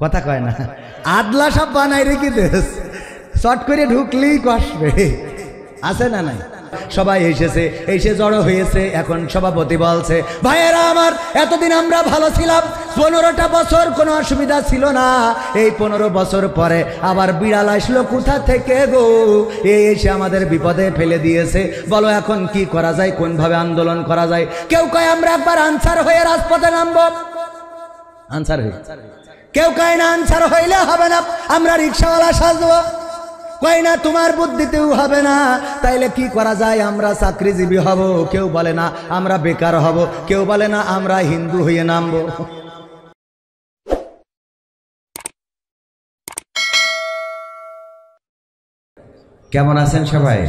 কথা কয় না, আদলা সব বানাই রেখে দেশ, শর্ট করে ঢুকলেই কষবে, আছে না নাই? সবাই এসেছে, এসে জড়ো হয়েছে। এখন সভাপতি বলছে, ভাইয়েরা আমার, এতদিন আমরা ভালো ছিলাম, 15টা বছর কোনো অসুবিধা ছিল না, এই 15 বছর পরে আবার বিড়াল আসলো কোথা থেকে গো, এই এসে আমাদের বিপদে ফেলে দিয়েছে। বলো এখন কি করা যায়, কোনভাবে আন্দোলন করা যায়? কেউ কয় আমরা একবার আনসার হয়ে রাজপথে নামবো, আনসার হয়ে। কেউ কয় না আনসার হইলে হবে না, আমরা রিক্সাওয়ালা সাজবো। কয় না তোমার বুদ্ধিতেও হবে না, তাইলে কি করা যায়, আমরা চাকরিজীবী হব। কেউ বলে না আমরা বেকার হব, কেউ বলে না আমরা হিন্দু হয়ে নামবো। কেমন আছেন সবাই?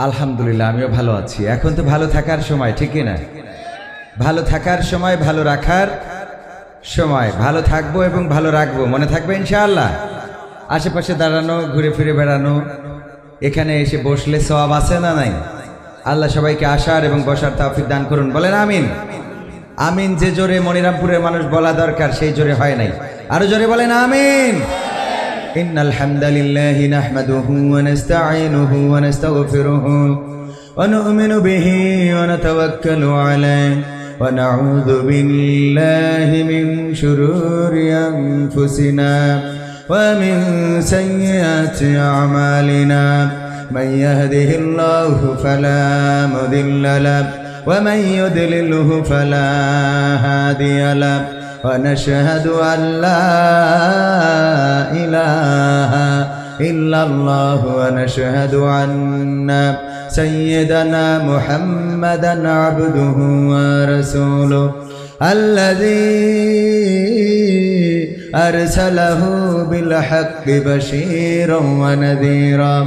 আলহামদুলিল্লাহ, আমিও ভালো আছি। এখন তো ভালো থাকার সময়, ঠিক না? ভালো থাকার সময়, ভালো রাখার সময়। ভালো থাকবো এবং ভালো রাখবো, মনে থাকবে ইনশাআল্লাহ। আশেপাশে দাঁড়ানো, ঘুরে ফিরে বেড়ানো, এখানে এসে বসলে সওয়াব আছে না নাই? আল্লাহ সবাইকে আসার এবং বসার তৌফিক দান করুন, বলেন আমিন। আমিন যে জোরে মনিরামপুরের মানুষ বলা দরকার সেই জোরে হয় নাই, আরো জোরে বলেন আমিন। ইন্নাল হামদালিল্লাহি নাহমাদুহু ওয়া নাস্তাঈনুহু ওয়া নাস্তাগফিরুহু ওয়া নু'মিনু বিহি ওয়া নাতাওয়াক্কালু আলাইহি ওয়া নাউযু বিল্লাহি মিন শুরুরি আনফুসিনা ومن سيئات أعمالنا من يهده الله فلا مضل له ومن يضلله فلا هادي له ونشهد أن لا إله إلا الله ونشهد أن سيدنا محمدا عبده ورسوله الذي أرسله بالحق بشيرا ونذيرا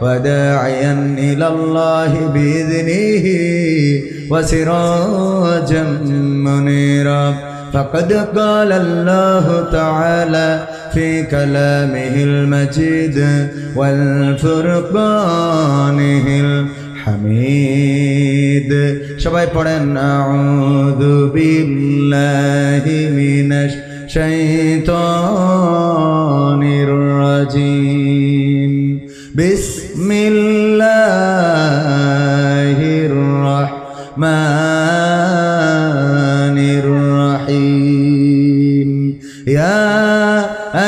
وداعيا إلى الله بإذنه وسراجا منيرا فقد قال الله تعالى في كلامه المجيد والفرقانه الحميد সবাই পড়েন আউযু বিল্লাহি মিনাশ শাইতানির রাজিম বিসমিল্লাহির রাহমানির রাহিম ইয়া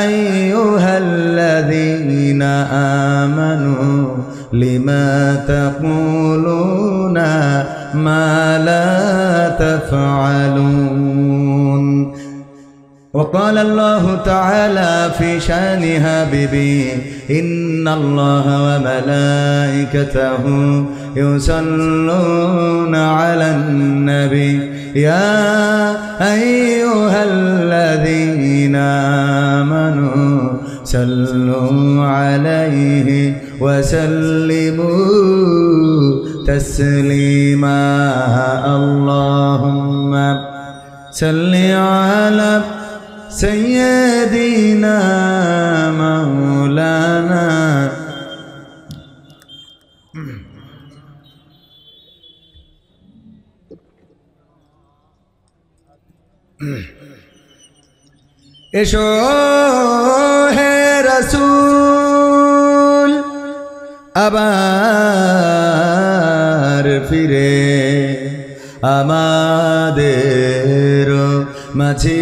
আইয়ুহাল্লাযীনা আমানু লিমা তাকুলুনা মা লা তাফআলুন وقال الله تعالى في شان حبيبي إن الله وملائكته يصلون على النبي يا أيها الذين آمنوا صلوا عليه وسلموا تسليما اللهم صل على سيدنا مولانا এসো হে রাসূল আবার ফিরে আমাদের মাঝে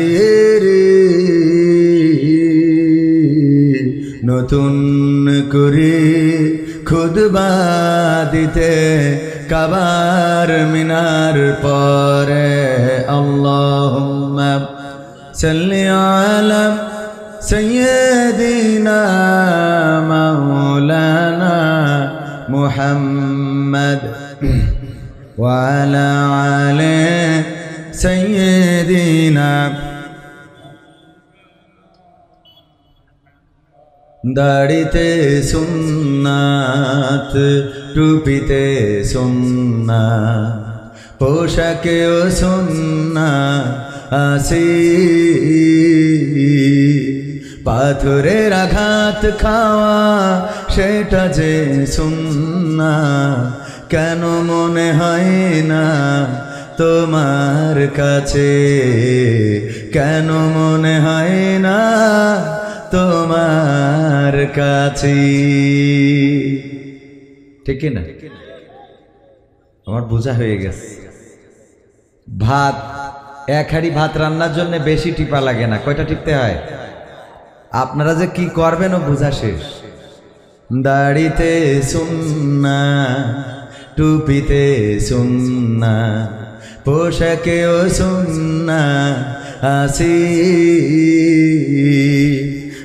নতুন করে খুতবা দিতে কাবার মিনার পরে আল্লাহুম্মা সাল্লি আলা সাইয়্যিদিনা মাওলানা মুহাম্মদ ওয়া আলা আলি সাইয়্যিদিনা দাড়িতে সুন্নাত টুপিতে সুন্নাত পোশাকেও সুন্নাত আসি পাথরের আঘাত খাওয়া সেটা যে সুন্নাত কেন মনে হয় না তোমার কাছে কেন মনে হয় না তোমার কাছে? ঠিক না? আমার বোঝা হয়ে গেছে। ভাত, এক হাঁড়ি ভাত রান্নার জন্য বেশি টিপা লাগে না। কয়টা টিপতে হয়? আপনারা যে কি করবেন ও বোঝা শেষ। দাড়িতে সুন্না, টুপিতে সুন্না, পোশাকেও সুন্না আসি,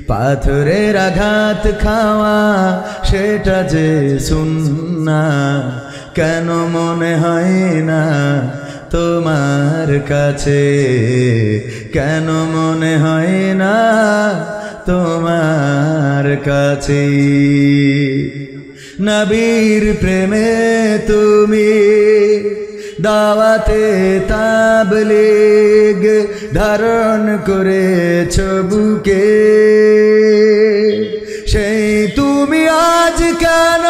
পাথরের আঘাত খাওয়া সেটা যে সুন্না, কেন মনে হয় না তোমার কাছে? কেন মনে হয় না তোমার কাছে? নবীর প্রেমে তুমি দাওয়াতে তাবলীগ ধারণ করেছ বুকে, সেই তুমি আজ কেন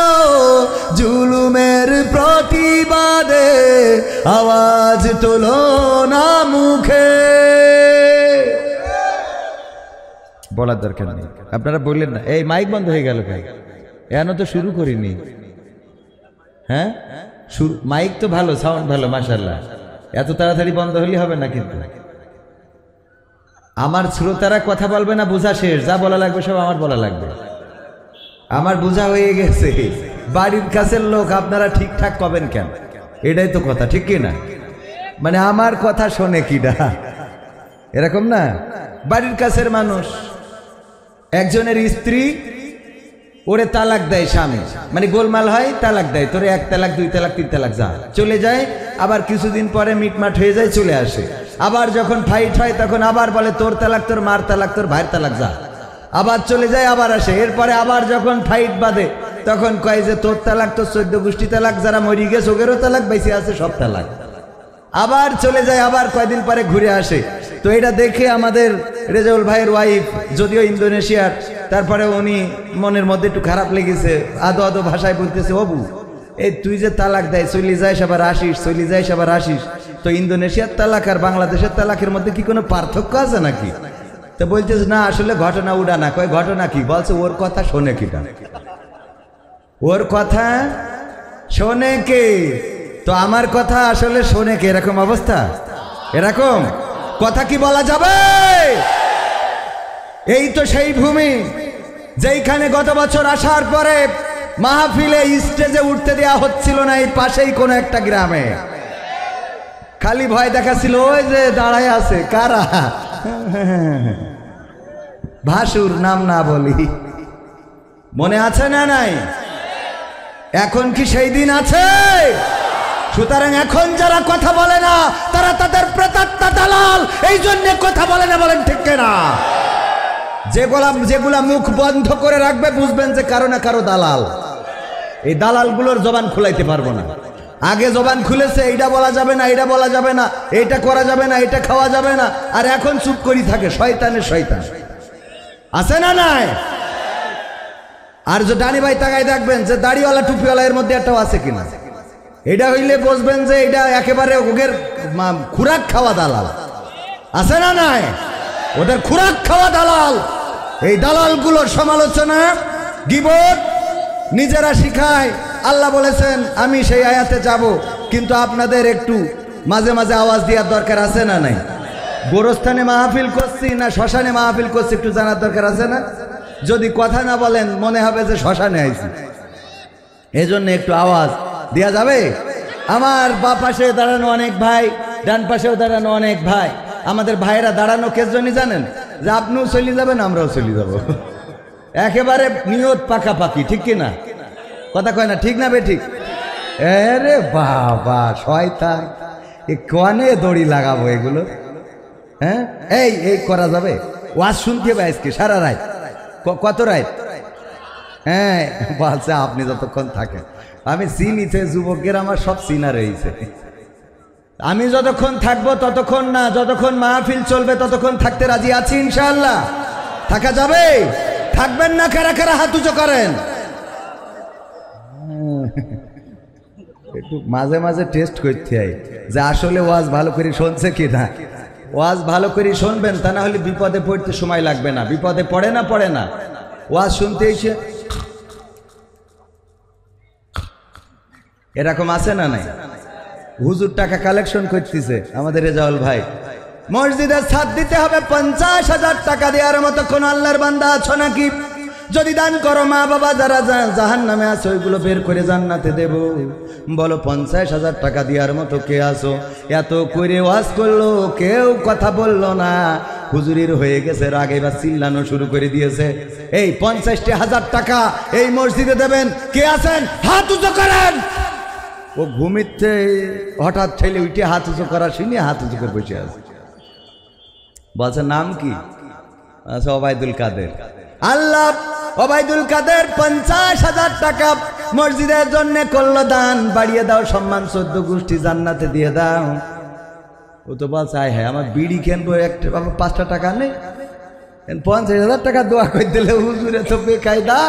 জুলুমের প্রতিবাদে আওয়াজ তোলো না মুখে? বলার দরকার নেই, আপনারা বললেন না। এই মাইক বন্ধ হয়ে গেল ভাই, এখনো তো শুরু করিনি। হ্যাঁ, মাইক তো ভালো, সাউন্ড ভালো, মাশাআল্লাহ। এত তাড়াতাড়ি বন্ধ হলে হবে না কিন্তু। আমার শ্রোতারা কথা বলবে না, বোঝা শেষ। যা বলা লাগবে সব আমার বলা লাগবে। আমার বোঝা হয়ে গেছে। বাড়ির কাছের লোক আপনারা ঠিকঠাক কবেন কেন? এটাই তো কথা, ঠিক কি না? মানে আমার কথা শোনে কিডা, এরকম না? বাড়ির কাছের মানুষ, একজনের স্ত্রী ওরে তালাক দেয় স্বামী, মানে গোলমাল হয়, তালাক দেয়, তোরে 1 তালাক 2 তালাক 3 তালাক, যা চলে যায়। আবার কিছুদিন পরে মিটমাট হয়ে যায়, চলে আসে। আবার যখন ফাইট হয় তখন আবার বলে তোর তালাক, তোর মার তালাক, তোর ভাইয়ের তালাক, যা। আবার চলে যায়, আবার আসে। এরপরে আবার যখন ফাইট বাঁধে তখন কয় যে তোর তালাক, তোর 14 গোষ্ঠী তালাক, যারা মরি গেছে ওগেরও তালাক, বেঁচে আছে সব তালাক। আবার চলে যায়, আবার কয়দিন পরে ঘুরে আসে। তো এটা দেখে আমাদের রেজাউল ভাইয়ের ওয়াইফ, যদিও ইন্দোনেশিয়ার, তারপরে উনি মনের মধ্যে একটু খারাপ লেগেছে, আদো আদো ভাষায় বলতেছে, অবু এই তুই যে তালাক দেয়, চলে যাইস আবার আসিস, চলে যাইস আবার আসিস, তো ইন্দোনেশিয়ার তালাক আর বাংলাদেশের তালাকের মধ্যে কি কোনো পার্থক্য আছে নাকি? তো বলতেছে না, আসলে ঘটনা উড়া না। কয় ঘটনা কি? বলছে ওর কথা শোনে কিটা, ওর কথা শোনে কে? তো আমার কথা আসলে শোনে কে? এরকম অবস্থা, এরকম কথা কি বলা যাবে? এই তো সেই ভূমি যেইখানে গত বছর আসার পরে মাহফিলে স্টেজে উঠতে দেওয়া হচ্ছিল না। এই পাশেই কোন একটা গ্রামে খালি ভয় দেখাছিল, ওই যে দাঁড়ায় আছে কারা, ভাসুর, নাম না বলি। মনে আছে না নাই? এখন কি সেই দিন আছে? সুতরাং এখন যারা কথা বলে না তারা তাদের প্রেতাত্মা দালাল, এই জন্য কথা বলে না। বলেন ঠিক না? যেগুলা মুখ বন্ধ করে রাখবে বুঝবেন যে কারো না কারো দালাল। এই দালালগুলোর জবান খুলাইতে পারবো না। আগে জবান খুলেছে, এইটা বলা যাবে না, এইটা বলা যাবে না, এইটা করা যাবে না, এটা খাওয়া যাবে না, আর এখন চুপ করি থাকে। শয়তানের শয়তান আছে না নাই? আর যে ডানি ভাই তাকাই দেখবেন যে দাড়িওয়ালা টুপিওয়ালা এর মধ্যে একটাও আছে কিনা। এটা হইলে বুঝবেন যে এটা একেবারে ওদের খুরাক খাওয়া দালাল। আছে না নাই? ওদের খুরাক খাওয়া দালাল। এই দালালগুলোর সমালোচনা, গীবত নিজেরা শিখায়। আল্লাহ বলেছেন আমি সেই আয়াতে যাব, কিন্তু আপনাদের একটু মাঝে মাঝে আওয়াজ দেওয়ার দরকার আছে না নাই? গোরস্থানে মাহফিল করছি না শ্মশানে মাহফিল করছি একটু জানার দরকার আছে না? যদি কথা না বলেন মনে হবে যে শ্মশানে আইছি। এই জন্য একটু আওয়াজ দেওয়া যাবে। আমার বা পাশে দাঁড়ানো অনেক ভাই, ডান পাশেও দাঁড়ানো অনেক ভাই। আমাদের ভাইয়েরা দাঁড়ানো কের জন্য জানেন? যে আপনিও চলে যাবেন, আমরাও চলে যাব। একেবারে নিয়ত পাকাপাকি, ঠিক কিনা? কথা কয় না, ঠিক না বে ঠিক? আরে বাবা শয়তান, এ কনে দড়ি লাগাবো এগুলো? হ্যাঁ, এই করা যাবে? ওয়াজ শুনতে হবে আজকে সারা রাত। কত রাত? হ্যাঁ বলছে আপনি যতক্ষণ থাকেন। আমি চিনিতে যুবকের আমার সব চিনা রয়েছে। আমি যতক্ষণ থাকবো ততক্ষণ না, যতক্ষণ মাহফিল চলবে ততক্ষণ থাকতে রাজি আছি ইনশাআল্লাহ। থাকা যাবে? থাকবেন না কারা কারা হাত উঁচু করেন। একটু মাঝে মাঝে টেস্ট করতে হয় যে আসলে ওয়াজ ভালো করে শুনছে কি না। ওয়াজ ভালো করে শুনবেন, তা না হলে বিপদে পড়তে সময় লাগবে না। বিপদে পড়ে না ওয়াজ শুনতে এসে এরকম আছে না নাই? হুজুর টাকা কালেকশন করতেছে আমাদের রেজাউল ভাই, মসজিদের ছাদ দিতে হবে 50,000 টাকা দেওয়ার মতো কোন আল্লাহর বান্দা আছো নাকি? যদি দান করো মা বাবা যারা জাহান্নামে আছে ওইগুলো বের করে জান্নাতে দেব। বলো 50,000 টাকা দেওয়ার মতো কে আছো? এত করে ওয়াজ করলো কেউ কথা বললো না, হুজুরির হয়ে গেছে রাগ, এবার চিল্লানো শুরু করে দিয়েছে। এই 50,000 টাকা এই মসজিদে দেবেন, কে আছেন হাত উঁচু করেন। ও ঘুমিতে হঠাৎ ঠেলে উঠে হাত উঁচু করা শুনে হাত উঁচু করে বসে আছে। বলছে নাম কি? আচ্ছা ওবায়দুল কাদের। আল্লাহ ওবায়দুল কাদের 50,000 টাকা মসজিদের জন্য করলো দান, বাড়িয়ে দাও, সম্মান 14 গোষ্ঠী জান্নাতে দিয়ে দাও। ও তো বলছে আয় হ্যাঁ আমার বিড়ি কিনবো, একটা 5টা টাকা নেই, 50,000 টাকা দোয়া করে দিলে হুজুরে তো বেকায়দা।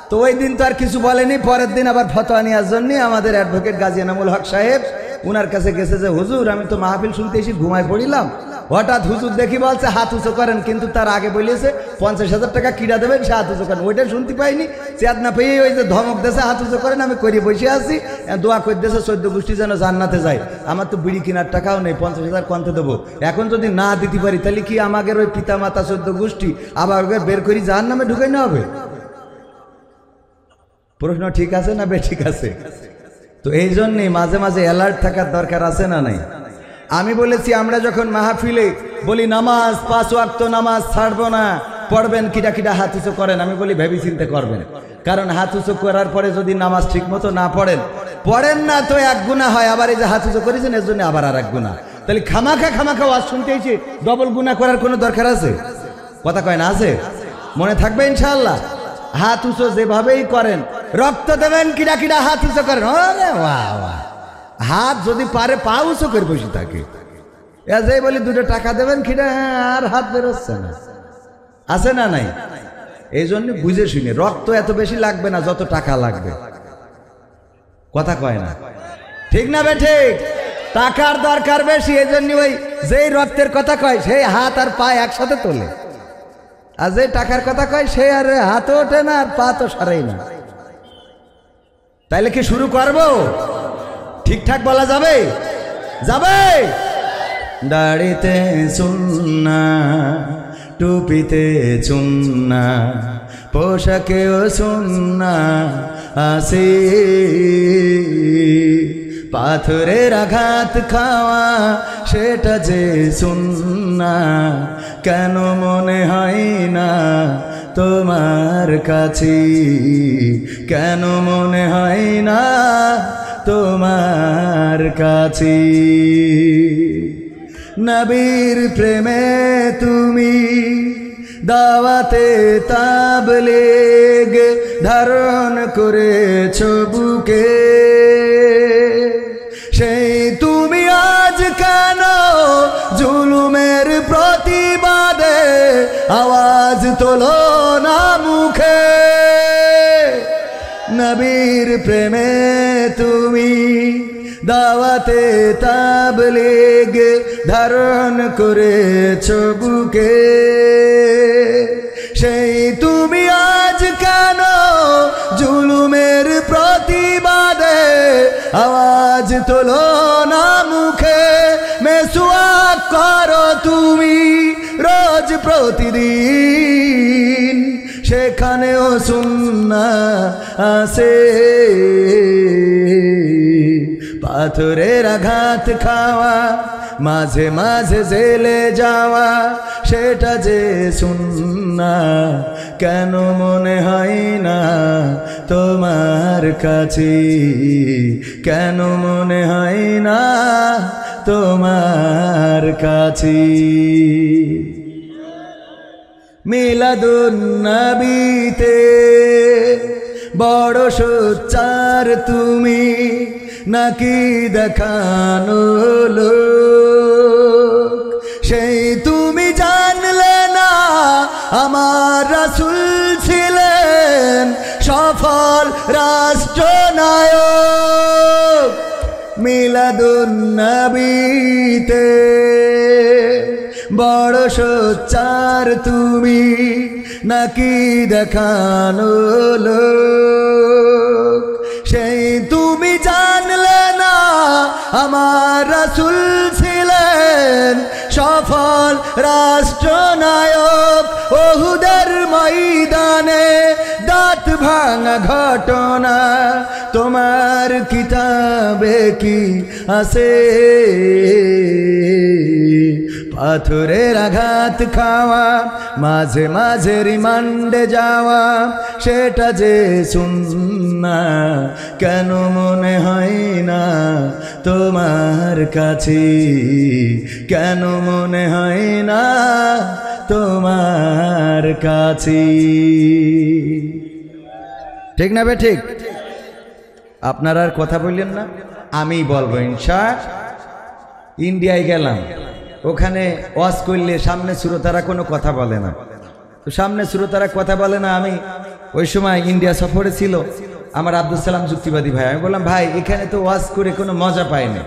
তো ওই দিন তো আর কিছু বলেনি, পরের দিন আবার ফতোয়া নেওয়ার জন্য আমাদের অ্যাডভোকেট গাজী এনামুল হক সাহেব উনার কাছে গেছে যে হুজুর আমি তো মাহফিল শুনতে এসে ঘুমায় পড়িলাম, হঠাৎ হুজুর দেখি বলছে হাত উঁচু করেন, কিন্তু তার আগে বলেছে 50,000 টাকা কিরা দেবেন, সে হাত উঁচু করেন। ওইটা শুনতে পাইনি, চেয়ার না পেয়ে ওই যে ধমক দেশে হাত উঁচু করেন, আমি করে বসে আছি, দোয়া করে দেশে 14 গোষ্ঠী যেন জান্নাতে যায়। আমার তো বিড়ি কেনার টাকাও নেই, 50,000 কমতে দেবো। এখন যদি না দিতে পারি তাহলে কি আমাদের ওই পিতা মাতা 14 গোষ্ঠী আবার বের করি জাহান্নামে ঢুকাই না হবে? প্রশ্ন ঠিক আছে না ঠিক আছে? তো এই জন্যই মাঝে মাঝে অ্যালার্ট থাকার দরকার আছে না নাই? আমি বলেছি আমরা যখন মাহফিলে বলি নামাজ 5 ওয়াক্ত নামাজ ছাড়বো না, পড়বেন কিটা কিটা হাত উঁচু করেন, আমি বলি ভেবে চিন্তে করবেন। কারণ হাত উঁচু করার পরে যদি নামাজ ঠিক মতো না পড়েন না তো 1 গুনাহ হয়, আবার এই যে হাত উঁচু করেছেন এর জন্য আবার আর 1 গুনাহ। তাহলে খামাখা ওয়াজ শুনতে এসে ডবল গুনাহ করার কোনো দরকার আছে? কথা কয় না আছে? মনে থাকবে ইনশাআল্লাহ। হাত উঁচু যেভাবেই করেন, রক্ত দেবেন কিরা কিরা হাত উঁচু করেন, ওরে বাহ বাহ। হাত যদি পারে পা উঁচু করে বসে থাকে, এই বলি 2 টাকা দেবেন কিরা, আর হাত বেরোচ্ছে না, আছে না নাই? এই জন্য বুঝে শুনে, রক্ত এত বেশি লাগবে না যত টাকা লাগবে। কথা কয় না ঠিক না বে ঠিক? টাকার দরকার বেশি, এই জন্য ওই যেই রক্তের কথা কয় সেই হাত আর পা একসাথে তোলে, আর যে টাকার কথা কয় সে আর হাতও ওঠে না আর পা তো সরেই না। তাইলে কি শুরু করব? ঠিকঠাক বলা যাবে? দাড়িতে সুন্না, টুপিতে সুন্না, পোশাকেও সুন্না আছে, পাথরের আঘাত খাওয়া সেটা যে সুন্না, কেন মনে হয় না তোমার কাছে, কেন মনে হয় না তোমার কাছে? নবীর প্রেমে তুমি দাওয়াতে তাবলীগ ধারণ করেছো বুকে, সেই তুমি আজ কেন জুলুমের প্রতিবাদে আওয়াজ তোলো না মুখে? নবীর প্রেমে তুমি দাওয়াতে তাবলীগ ধারণ করেছো বুকে, সেই তুমি আজ কেন জুলুমের প্রতিবাদে আওয়াজ তোলো না মুখে? মেসওয়াক করো তুমি রোজ প্রতিদিন, সেখানেও সুন্নাহ আছে, পাথরের আঘাত খাওয়া মাঝে মাঝে জেলে যাওয়া সেটা যে সুন্নাহ, কেন মনে হয় না তোমার কাছে, কেন মনে হয় না তোমার কাছে? মিলাদুন নবীতে বড় সোচ্চার তুমি, নাকি দেখানো লোক? সেই তুমি জানলে না আমার রাসূল ছিলেন সফল রাষ্ট্রনায়ক। মিলাদুন নবীতে বড় সোচ্চার তুমি নাকি দেখানো লোক, সেই তুমি জানলে না আমার রাসূল ছিলেন সফল রাষ্ট্রনায়ক। ওহুদের ময়দানে দাঁত ভাঙা ঘটনা তোমার কিতাবে কি আছে? পাথরের আঘাত খাওয়া, মাঝে মাঝে রিমান্ডে যাওয়া, সেটা যে সুন্নাহ কেন মনে হয় না তোমার কাছে? কেন মনে হয় না তোমার কাছে? ঠিক না বে ঠিক? আপনারা আর কথা বললেন না, আমি বলবো ইনশাআল্লাহ। ইন্ডিয়ায় গেলাম, ওখানে ওয়াজ করলে সামনে শ্রোতারা কোনো কথা বলে না, তো সামনে শ্রোতারা কথা বলে না। আমি ওই সময় ইন্ডিয়া সফরে ছিল আমার আব্দুল সালাম যুক্তিবাদী ভাই, আমি বললাম ভাই এখানে তো ওয়াজ করে কোনো মজা পাইনি।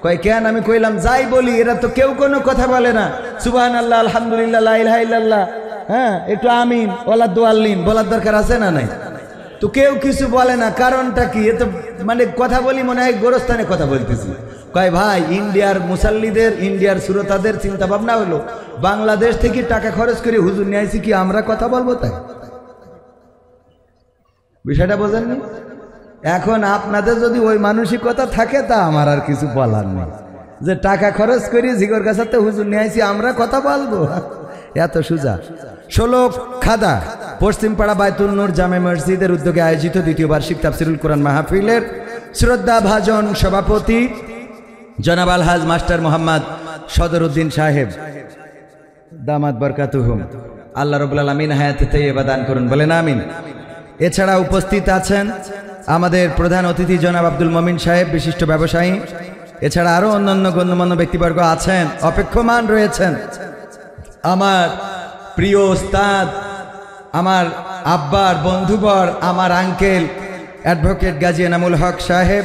কয় কেন? আমি কইলাম যাই বলি এরা তো কেউ কোনো কথা বলে না, সুবহানাল্লাহ আলহামদুলিল্লাহ লা ইলাহা ইল্লাল্লাহ, হ্যাঁ একটু আমিন ওয়ালা দুআল্লিন বলার দরকার আছে না নাই? তো কেউ কিছু বলে না, কারণটা কি? এ তো মানে কথা বলি মনে হয় গোরস্থানে কথা বলতেছি। কয় ভাই ইন্ডিয়ার মুসাল্লিদের, ইন্ডিয়ার শ্রোতাদের চিন্তা ভাবনা হলো বাংলাদেশ থেকে টাকা খরচ করে হুজুর নিয়ে আইছি কি আমরা কথা বলবো তাই? বিষয়টা বোঝেননি? এখন আপনাদের যদি ওই মানসিকতা থাকে তা আমার আর কিছু বলার নেই, যে টাকা খরচ করি জিগর গাছাতে হুজুর নিয়ে আইছি আমরা কথা বলবো, এত সোজা। 16 খাদা পশ্চিমপাড়া বায়তুল নূর জামে মসজিদের উদ্যোগে আয়োজিত দ্বিতীয় বার্ষিক তাফসিরুল কোরআন মাহফিলের শ্রদ্ধা ভাজন সভাপতি জনাব আলহাজ মাস্টার মোহাম্মদ সদরউদ্দিন সাহেব দামাত বরকাতুহুম, আল্লাহ রাব্বুল আলামিন হায়াতে তাইয়্যিবা দান করুন, বলেন আমিন। এছাড়া উপস্থিত আছেন আমাদের প্রধান অতিথি জনাব আব্দুল মমিন সাহেব, বিশিষ্ট ব্যবসায়ী। এছাড়া আরো অন্যান্য গণ্যমান্য ব্যক্তিবর্গ আছেন, অপেক্ষমান রয়েছেন। আমার প্রিয় ওস্তাদ, আমার আব্বার বন্ধুবর, আমার আঙ্কেল অ্যাডভোকেট গাজী এনামুল হক সাহেব,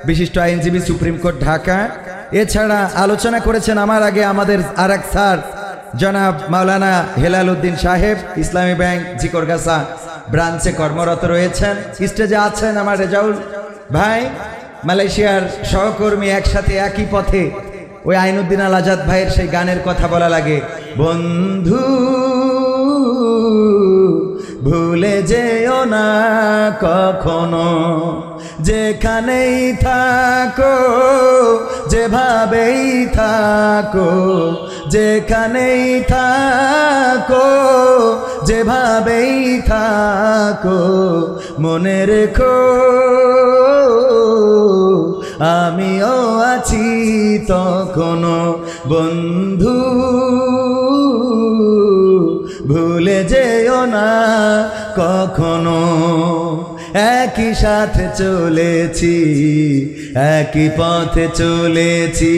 বিশিষ্ট আইনজীবী, সুপ্রিম কোর্ট ঢাকা। এছাড়া আলোচনা করেছেন আমার আগে আমাদের আরেক স্যার জনাব মাওলানা হেলাল উদ্দিন সাহেব, ইসলামী ব্যাংক জিকরগাছা ব্রাঞ্চে কর্মরত রয়েছেন। স্টেজে আছেন আমার রেজাউল ভাই, মালয়েশিয়ার সহকর্মী, একসাথে একই পথে। ওই আইনুদ্দিন আল আজাদ ভাইয়ের সেই গানের কথা বলা লাগে, বন্ধু ভুলে যেও না কখনো, যেখানেই থাকো যেভাবেই থাকো, যেখানেই থাকো যেভাবেই থাকো, মনে রেখো আমিও আছি তখনো, বন্ধু ভুলে যেও না কখনো। একই সাথে চলেছি, একই পথে চলেছি,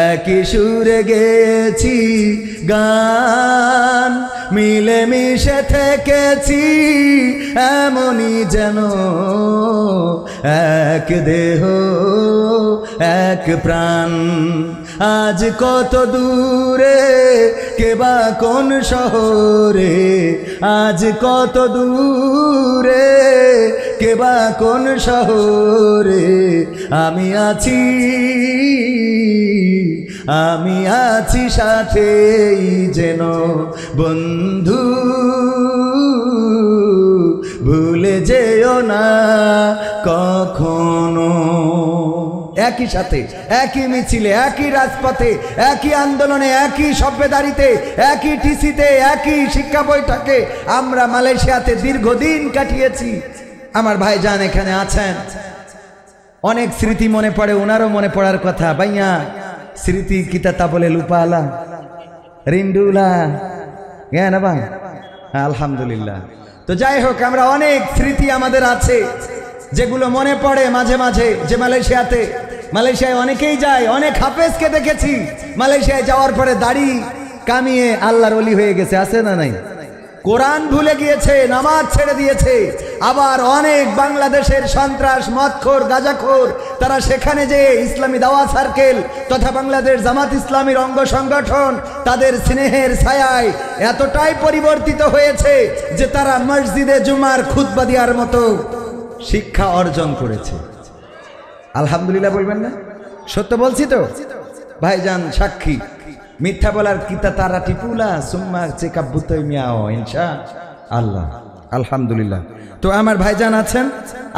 একই সুরে গেছি গান, মিলে মিশে থেকেছি এমনই যেন এক দেহ এক প্রাণ। আজ কত দূরে কেবা কোন শহরে, আজ কত দূরে কেবা কোন শহরে, আমি আছি সাথেই যেন, বন্ধু ভুলে যেও না কখনো। একই সাথে, একই মিছিলে, একই রাজপথে, একই আন্দোলনে, একই সভ্যদারিতে, একই টিসিতে, একই শিক্ষা বৈঠকে আমরা মালয়েশিয়াতে দীর্ঘদিন কাটিয়েছি। আমার ভাইজান এখানে আছেন, অনেক স্মৃতি মনে পড়ে, ওনারও মনে পড়ার কথা। ভাইয়া স্মৃতি কিতা বলে লুপালা রিন্ডুলা না ভাই, আলহামদুলিল্লাহ। তো যাই হোক, আমরা অনেক স্মৃতি আমাদের আছে যেগুলো মনে পড়ে মাঝে মাঝে। যে মালয়েশিয়ায় অনেকেই যায়, অনেক হাফেজকে দেখেছি মালয়েশিয়ায় যাওয়ার পরে দাড়ি কামিয়ে আল্লাহর ওলি হয়ে গেছে, আছে না নাই? কোরআন ভুলে গিয়েছে, নামাজ ছেড়ে দিয়েছে। আবার অনেক বাংলাদেশের সন্ত্রাস, মদখোর, গাঁজাখোর, তারা সেখানে যে ইসলামী দাওয়াত সার্কেল তথা বাংলাদেশ জামাত ইসলামীর অঙ্গ সংগঠন, তাদের স্নেহের ছায়ায় এতটাই পরিবর্তিত হয়েছে যে তারা মসজিদে জুমার খুতবা দেওয়ার মতো শিক্ষা অর্জন করেছে। আলহামদুলিল্লাহ বলবেন না? সত্য বলছি তো? ভাইজান সাক্ষী। মিথ্যা বলার কিতা তারা টিপুলা সুম্মা চেকাব্বুতই মিয়াও ইনশা আল্লাহ। আলহামদুলিল্লাহ। তো আমার ভাইজান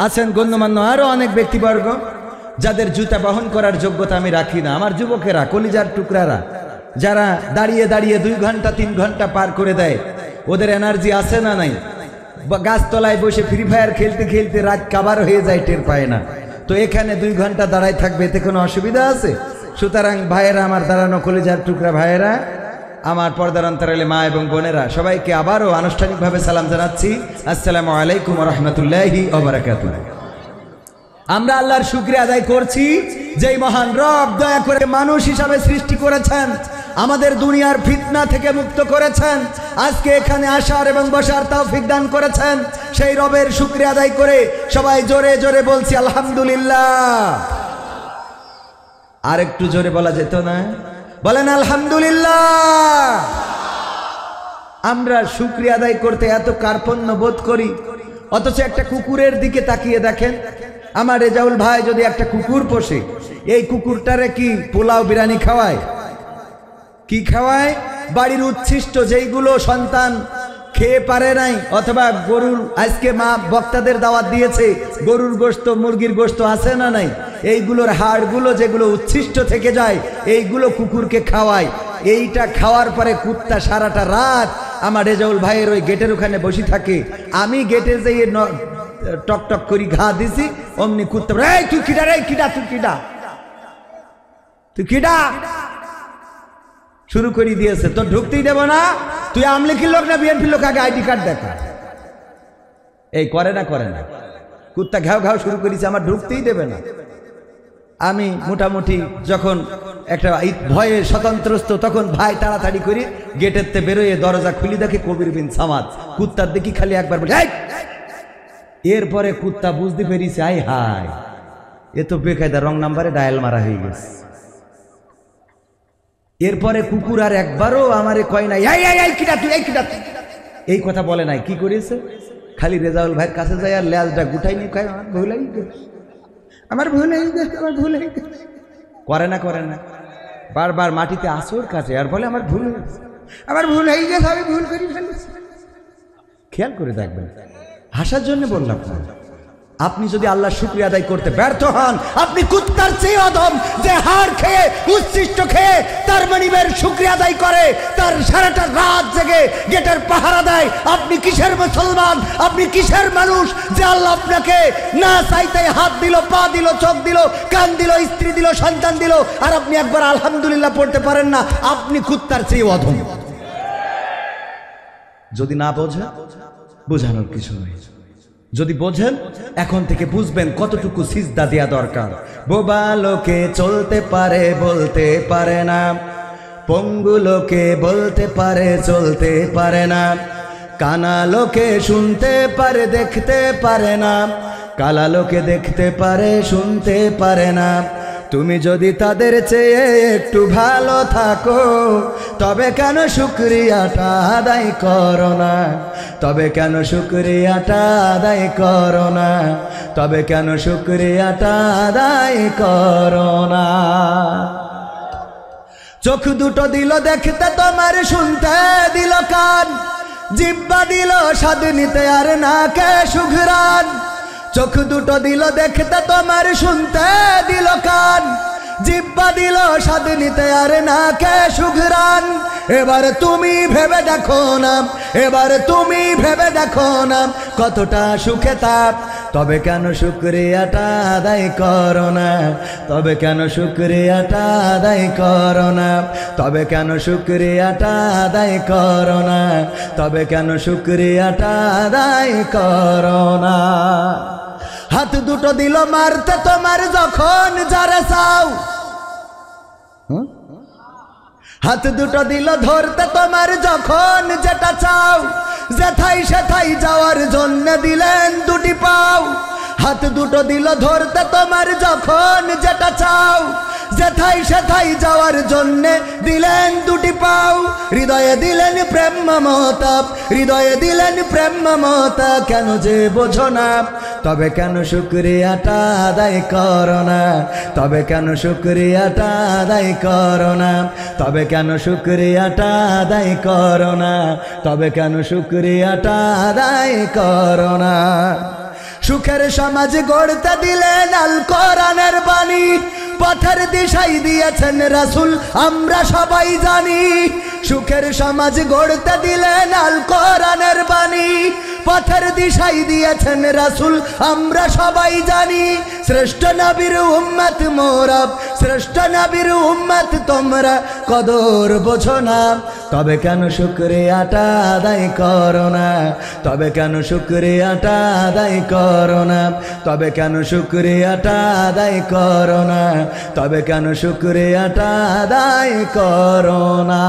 আছেন গণ্যমান্য আরো অনেক ব্যক্তিবর্গ যাদের জুতা বহন করার যোগ্যতা আমি রাখি না। আমার যুবকেরা, কলিজার টুকরারা, যারা দাঁড়িয়ে দাঁড়িয়ে 2 ঘন্টা 3 ঘন্টা পার করে দেয়, ওদের এনার্জি আছে না নাই? গাছতলায় বসে ফ্রি ফায়ার খেলতে খেলতে রাত কাবার হয়ে যায়, টের পায় না। তো এখানে 2 ঘন্টা দাঁড়ায় থাকবে, এতে কোনো অসুবিধা আছে? সুতরাং ভাইয়েরা, আমার দাঁড়ানো কলিজার টুকরা ভাইয়েরা, আমার পর্দার অন্তরালে মা এবং বোনেরা, সবাইকে আবারও আনুষ্ঠানিকভাবে সালাম জানাচ্ছি। আসসালামু আলাইকুম ওয়া রাহমাতুল্লাহি ওয়া বারাকাতুহু। আমরা আল্লাহর শুকরিয়া আদায় করছি যেই মহান রব দয়া করে মানুষ হিসাবে সৃষ্টি করেছেন, আমাদের দুনিয়ার ফিতনা থেকে মুক্ত করেছেন, আজকে এখানে আসার এবং বসার তৌফিক দান করেছেন। সেই রবের শুকরিয়া আদায় করে সবাই জোরে জোরে বলছি আলহামদুলিল্লাহ। আর একটু জোরে বলা যেত না? বলেন আলহামদুলিল্লাহ। আমরা শুকরিয়া আদায় করতে এত কার্পণ্য বোধ করি, অথচ একটা কুকুরের দিকে তাকিয়ে দেখেন। আমার রেজাউল ভাই যদি একটা কুকুর পোষে, এই কুকুরটারে কি পোলাও বিরিয়ানি খাওয়ায়? কি খাওয়ায়? বাড়ির উচ্ছিষ্ট যেইগুলো সন্তান খেয়ে পারে নাই, অথবা গরুর, আজকে মা বক্তাদের দাওয়াত দিয়েছে, গরুর গোশত, মুরগির গোশত আছে না নাই, এইগুলোর হাড়গুলো যেগুলো উচ্ছিষ্ট থেকে যায়, এইগুলো কুকুরকে খাওয়ায়। এইটা খাওয়ার পরে কুত্তা সারাটা রাত আমার রেজাউল ভাইয়ের ওই গেটের ওখানে বসে থাকে। আমি গেটে যেয়ে টক টক করি ঘা দিছি, অমনি কুত্তা, এই তুই কিডা রে, কিডা, তুই কিডা, তুই কিডা শুরু করে দিয়েছে। তোর ঢুকতেই দেব না। তুই আমলিকির লোক না বিএনপির লোক? আগে আইডি কার্ড দেখা। এই করে না কুত্তা ঘাও ঘাও শুরু করেছে, আমার ঢুকতেই দেবে না। আমি মোটামুটি যখন একটা ভয়ে স্বতন্ত্রস্ত, তখন ভাই তাড়াতাড়ি করে গেটের তে বেরোয় দরজা খুলি, দেখে কবির বিন সামাদ। কুত্তার দেখি খালি একবার বলে এই। এরপরে কুত্তা বুঝতে পেরেছে, আই হাই, এ তো বেকায়দা রং নাম্বারে ডায়াল মারা হয়ে গেছে। এরপরে কুকুর আর একবারও আমারে কয় নাই এই কিডা তুই, এই কিডা তুই, এই কথা বলে নাই। কি করেছে? খালি রেজাউল ভাইয়ের কাছে যায় আর লেজটা গুটাই নিয়ে কয় আমার ভুল হয়ে গেছে, আমার ভুল হয়ে গেছে, আমার ভুল হয়ে গেছে। করে না বারবার মাটিতে আসর কাটে আর বলে আমার ভুল হয়ে গেছে, আমার ভুল হয়ে গেছে, আমি ভুল করে ফেলেছি। খেয়াল করে দেখবেন, হাসার জন্য বললাম না। আপনি যদি আল্লাহর শুকরিয়া আদায় করতে ব্যর্থ হন, আপনি কুত্তার চেয়ে অধম যে হাড় খেয়ে, উচ্ছিষ্ট খেয়ে তার মানিবের শুকরিয়া আদায় করে, তার সারাটা রাত জেগে গেটের পাহারা দেয়। আপনি কিসের মুসলমান? আপনি কিসের মানুষ যে আল্লাহ আপনাকে না চাইতে হাত দিল, পা দিল, চোখ দিল, কান দিল, স্ত্রী দিল, সন্তান দিল, আর আপনি একবার আলহামদুলিল্লাহ পড়তে পারেন না? আপনি কুত্তার চেয়ে অধম। যদি না বোঝেন, বোঝানোর কিছু নেই। যদি বোঝেন, এখন থেকে বুঝবেন কতটুকু সিজদা দেয়া দরকার। বোবা লোকে চলতে পারে, বলতে পারে না, পঙ্গু লোকে বলতে পারে, চলতে পারে না, কানা লোকে শুনতে পারে, দেখতে পারে না, কালা লোকে দেখতে পারে, শুনতে পারে না। তুমি যদি তাদের চেয়ে একটু ভালো থাকো, তবে কেন শুকরিয়াটা আদায় করো না? তবে কেন শুকরিয়াটা আদায় করো না? তবে কেন শুকরিয়াটা আদায় করো না? চোখ দুটো দিল দেখতে তোমার, শুনতে দিল কান, জিহ্বা দিল স্বাদ নিতে আর নাকে সুঘ্রাণ। চোখ দুটো দিল দেখতে তোমার, শুনতে দিল কান, জিহ্বা দিল স্বাদ নিতে আর নাকে সুঘ্রাণ। এবার তুমি ভেবে দেখো না, এবার তুমি ভেবে দেখো না কতটা সুখে তাপ। তবে কেন শুকরিয়াটা আদায় করো না? তবে কেন শুকরিয়াটা আদায় করো না? তবে কেন শুকরিয়াটা আদায় করো না? তবে কেন শুকরিয়াটা আদায় করো না? হাত দুটো দিল মারতে তোমার যখন যারে চাও, হাত দুটো দিল ধরতে তোমার যখন যেটা চাও। যেথায় সেথায় যাওয়ার জন্য দিলেন দুটি পাও, হাত দুটো দিল ধরতে তোমার যখন যেটা চাও। যেথায় সেথায় যাওয়ার জন্যে দিলেন দুটি পাও, হৃদয়ে দিলেন প্রেম মমতা, হৃদয়ে দিলেন প্রেম মমতা। কেন যে বোঝো না, তবে কেন শুকরিয়াটা আদায় করো না, তবে কেন শুকরিয়াটা আদায় করো না, তবে কেন শুকরিয়াটা আদায় করো না, তবে কেন শুকরিয়াটা আদায় করো না। সুখের সমাজ গড়তে দিলেন আল কোরআনের বাণী, পথের দিশাই দিয়েছেন রাসূল আমরা সবাই জানি। সুখের সমাজ গড়তে দিলেন আল কোরআনের বাণী, পথের দিশাই দিয়েছেন রাসূল আমরা সবাই জানি। শ্রেষ্ঠ নবীর উম্মত মোরা, শ্রেষ্ঠ নবীর উম্মত তোমরা, কদর বোঝো না, তবে কেন শুকরিয়াটা আদায় করো না, তবে কেন শুকরিয়াটা আদায় করো না, তবে কেন শুকরিয়াটা আদায় করো না, তবে কেন শুকরিয়াটা আদায় করো না।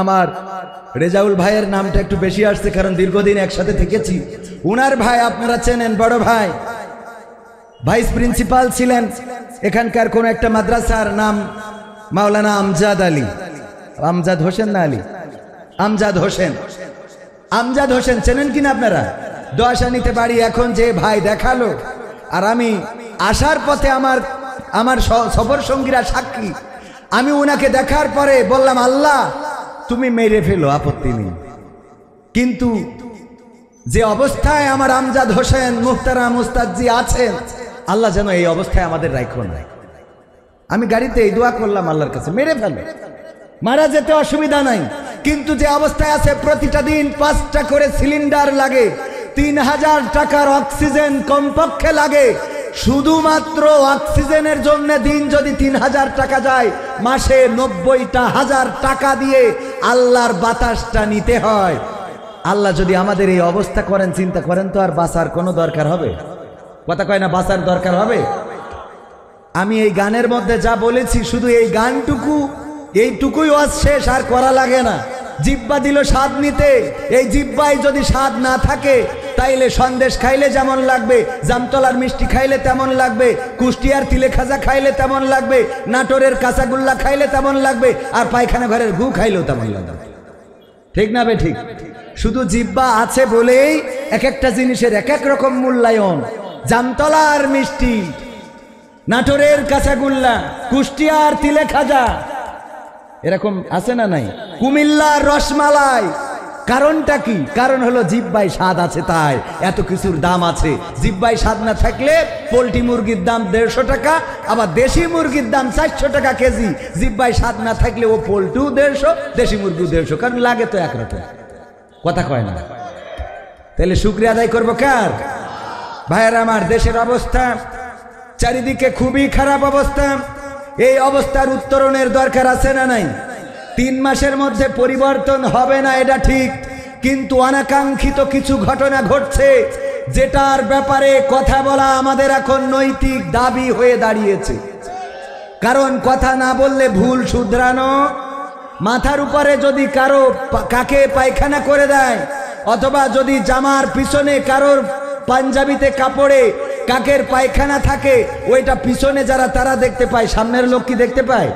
আমার রেজাউল ভাইয়ের নামটা একটু বেশি আসছে, কারণ দীর্ঘদিন একসাথে থেকেছি। উনার ভাই আপনারা চেনেন, বড় ভাই, ভাইস প্রিন্সিপাল ছিলেন এখানকার কোন একটা মাদ্রাসার, নাম মাওলানা আমজাদ আলী, আমজাদ হোসেন না আলী, আমজাদ হোসেন। আমজাদ হোসেন চেনেন কিনা আপনারা? দোয়াশানিতে বাড়ি। এখন যে ভাই দেখালো, আর আমি আসার পথে আমার সফর সঙ্গীরা সাক্ষী, আমি উনাকে দেখার পরে বললাম, আল্লাহ তুমি মেরে ফেলো, আপত্তি নেই, কিন্তু যে অবস্থায় আমার আমজাদ হোসেন মুহতারাম উস্তাদজি আছেন, আল্লাহ যেন এই অবস্থায় আমাদের রাখো না। আমি গাড়িতে এই দোয়া করলাম আল্লাহর কাছে, মেরে ফেলো, মারা যেতে অসুবিধা নাই, কিন্তু যে অবস্থায় আছে প্রতিটা দিন 5টা করে সিলিন্ডার লাগে, 3000 টাকার অক্সিজেন কমপক্ষে লাগে। শুধুমাত্র অক্সিজেনের জন্য দিন যদি 3000 টাকা যায়, মাসে 90,000 টাকা দিয়ে আল্লাহর বাতাসটা নিতে হয়। আল্লাহ যদি আমাদের এই অবস্থা করেন, চিন্তা করেন তো আর বাঁচার কোনো দরকার হবে? কথা কয় না, বাঁচার দরকার হবে? আমি এই গানের মধ্যে যা বলেছি, শুধু এই গানটুকু, এইটুকুই ওয়াজ শেষ, আর করা লাগে না। জিব্বা দিল স্বাদ নিতে, এই জিব্বায় যদি স্বাদ না থাকে, তাইলে সন্দেশ খাইলে যেমন লাগবে, জামতলার মিষ্টি খাইলে তেমন লাগবে, কুষ্টিয়ার তিলে খাজা খাইলে তেমন লাগবে, নাটোরের কাঁচাগুল্লা খাইলে তেমন লাগবে, আর পায়খানা ঘরের গু খাইলেও তেমন লাগবে। ঠিক না বে ঠিক? শুধু জিব্বা আছে বলেই এক একটা জিনিসের এক এক রকম মূল্যায়ন। জামতলার মিষ্টি, নাটোরের কাঁচাগুল্লা, কুষ্টিয়ার তিলে খাজা, এরকম আছে না নাই? কুমিল্লার রসমালাই। কারণটা কি? কারণ হলো জিব্বায় স্বাদ আছে, তাই এত কিছুর দাম আছে। জিব্বায় স্বাদ না থাকলে পোলট্রি মুরগির দাম 150 টাকা, আবার দেশি মুরগির দাম 400 টাকা কেজি। জিব্বায় স্বাদ না থাকলে ও পোলট্রিও 150, দেশি মুরগিও 150, কারণ লাগে তো একরকম। কথা কয় না? তাহলে শুকরিয়া আদায় করবো কার? ভাইয়েরা আমার, দেশের অবস্থা চারিদিকে খুবই খারাপ অবস্থা। এই অবস্থার উত্তরণের দরকার আছে না নাই? 3 মাসের মধ্যে পরিবর্তন হবে না এটা ঠিক, কিন্তু অনাকাঙ্ক্ষিত কিছু ঘটনা ঘটছে, যেটার ব্যাপারে কথা বলা আমাদের এখন নৈতিক দাবি হয়ে দাঁড়িয়েছে। কারণ কথা না বললে ভুল শুধরানো, মাথার উপরে যদি কারো কাকে পায়খানা করে দেয়, অথবা যদি জামার পিছনে কারোর পাঞ্জাবিতে কাপড়ে কাকের পায়খানা থাকে, ওইটা পিছনে যারা তারা দেখতে পায়, সামনের লোক কি দেখতে পায়?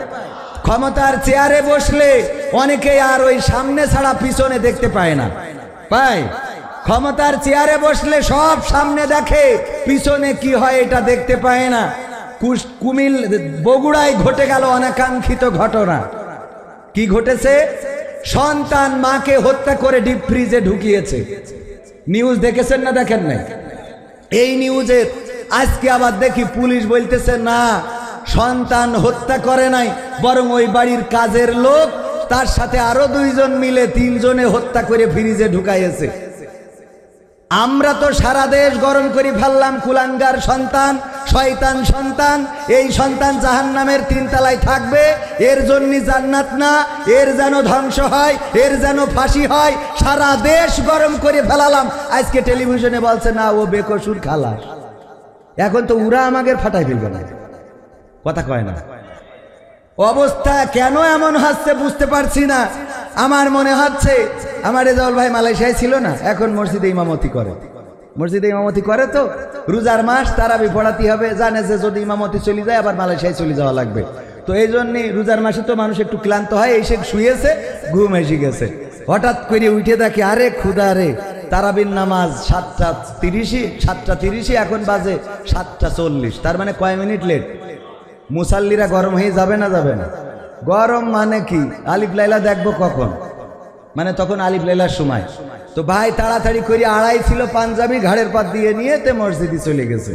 ক্ষমতার চেয়ারে বসলে অনেকে আর ওই সামনে ছাড়া পিছনে দেখতে পায় না, পায়? ক্ষমতার চেয়ারে বসলে সব সামনে দেখে, পিছনে কি হয় এটা দেখতে পায় না। বগুড়ায় ঘটে গেল অনাকাঙ্ক্ষিত ঘটনা। কি ঘটেছে? সন্তান মাকে হত্যা করে ডিপ ফ্রিজে ঢুকিয়েছে। নিউজ দেখেছেন না দেখেন নাই? এই নিউজের আজকে আবার দেখি পুলিশ বলতেছে না, সন্তান হত্যা করে নাই, বরং ওই বাড়ির কাজের লোক তার সাথে আরো 2 জন মিলে 3 জনে হত্যা করে ফ্রিজে ঢুকাইয়েছে। আমরা তো সারা দেশ গরম করে ফেললাম। কুলাঙ্গার সন্তান, শয়তান সন্তান, এই সন্তান জাহান্নামের 3 তলায় থাকবে, এর জন্য জান্নাত না, এর যেন ধ্বংস হয়, এর যেন ফাঁসি হয়। সারা দেশ গরম করে ফেলালাম। আজকে টেলিভিশনে বলছে না, ও বেকসুর খালাস। এখন তো উরা আমাদের ফাটাই ফেলবে না। কথা কয় না? অবস্থা কেন এমন হচ্ছে বুঝতে পারছি না। আমার মনে হচ্ছে আমার রেজাউল ভাই মালয়েশিয়ায় ছিল না, এখন মসজিদে ইমামতি করে। মসজিদে ইমামতি করে তো রোজার মাস তারাবি পড়াতে হবে, জানে যে যদি ইমামতি চলে যায় আবার মালয়েশিয়ায় চলে যাওয়া লাগবে। তো এই জন্যে রোজার মাসে তো মানুষ একটু ক্লান্ত হয়, এসে শুয়েছে, ঘুম এসে গেছে। হঠাৎ করে উঠে দেখে আরে খুদা রে, তারাবির নামাজ 7:30, এখন বাজে 7:40, তার মানে কয় মিনিট লেট। মুসাল্লিরা গরম হয়ে যাবে না যাবে না? গরম মানে কি, আলিফ লাইলা দেখবো কখন, মানে তখন আলিফ লাইলার সময়। তো ভাই তাড়াতাড়ি করে আড়াই ছিল পাঞ্জাবি ঘাড়ের পাত দিয়ে নিয়ে তে মসজিদে চলে গেছে।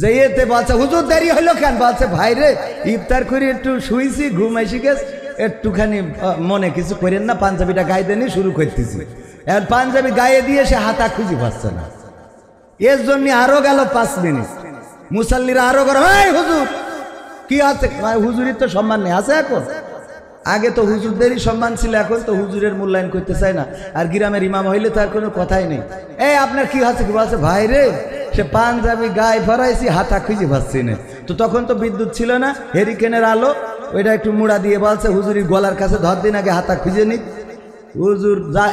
যেতে বলছে হুজুর দেরি হইলো কেন? বলছে ভাই রে ইফতার করে একটু শুইছি, ঘুম এসে গেছে, একটুখানি মনে কিছু করেন না, পাঞ্জাবিটা গায়ে দেনি শুরু করতেছি। এখন পাঞ্জাবি গায়ে দিয়ে সে হাতা খুঁজে পাচ্ছে না, এর জন্য আরো গেল 5 মিনিট। মুসাল্লিরা আরো গরম, এই হুজুর কি আছে? হুজুরের তো সম্মান নেই, আছে এখন? আগে তো হুজুরদেরই সম্মান ছিল, এখন তো হুজুরের মূল্যায়ন করতে চায় না। আর গ্রামের ইমাম হইলে তার কোনো কথাই নেই। এই আপনার কি আছে? কি বলছে ভাই রে সে পাঞ্জাবি গায়ে ভরাইছি, হাতা খুঁজে পাচ্ছি না। তো তখন তো বিদ্যুৎ ছিল না, হেরিকেনের আলো, ওইটা একটু মুড়া দিয়ে বলছে হুজুরের গলার কাছে ধর দিন, আগে হাতা খুঁজে নি। হুজুর যা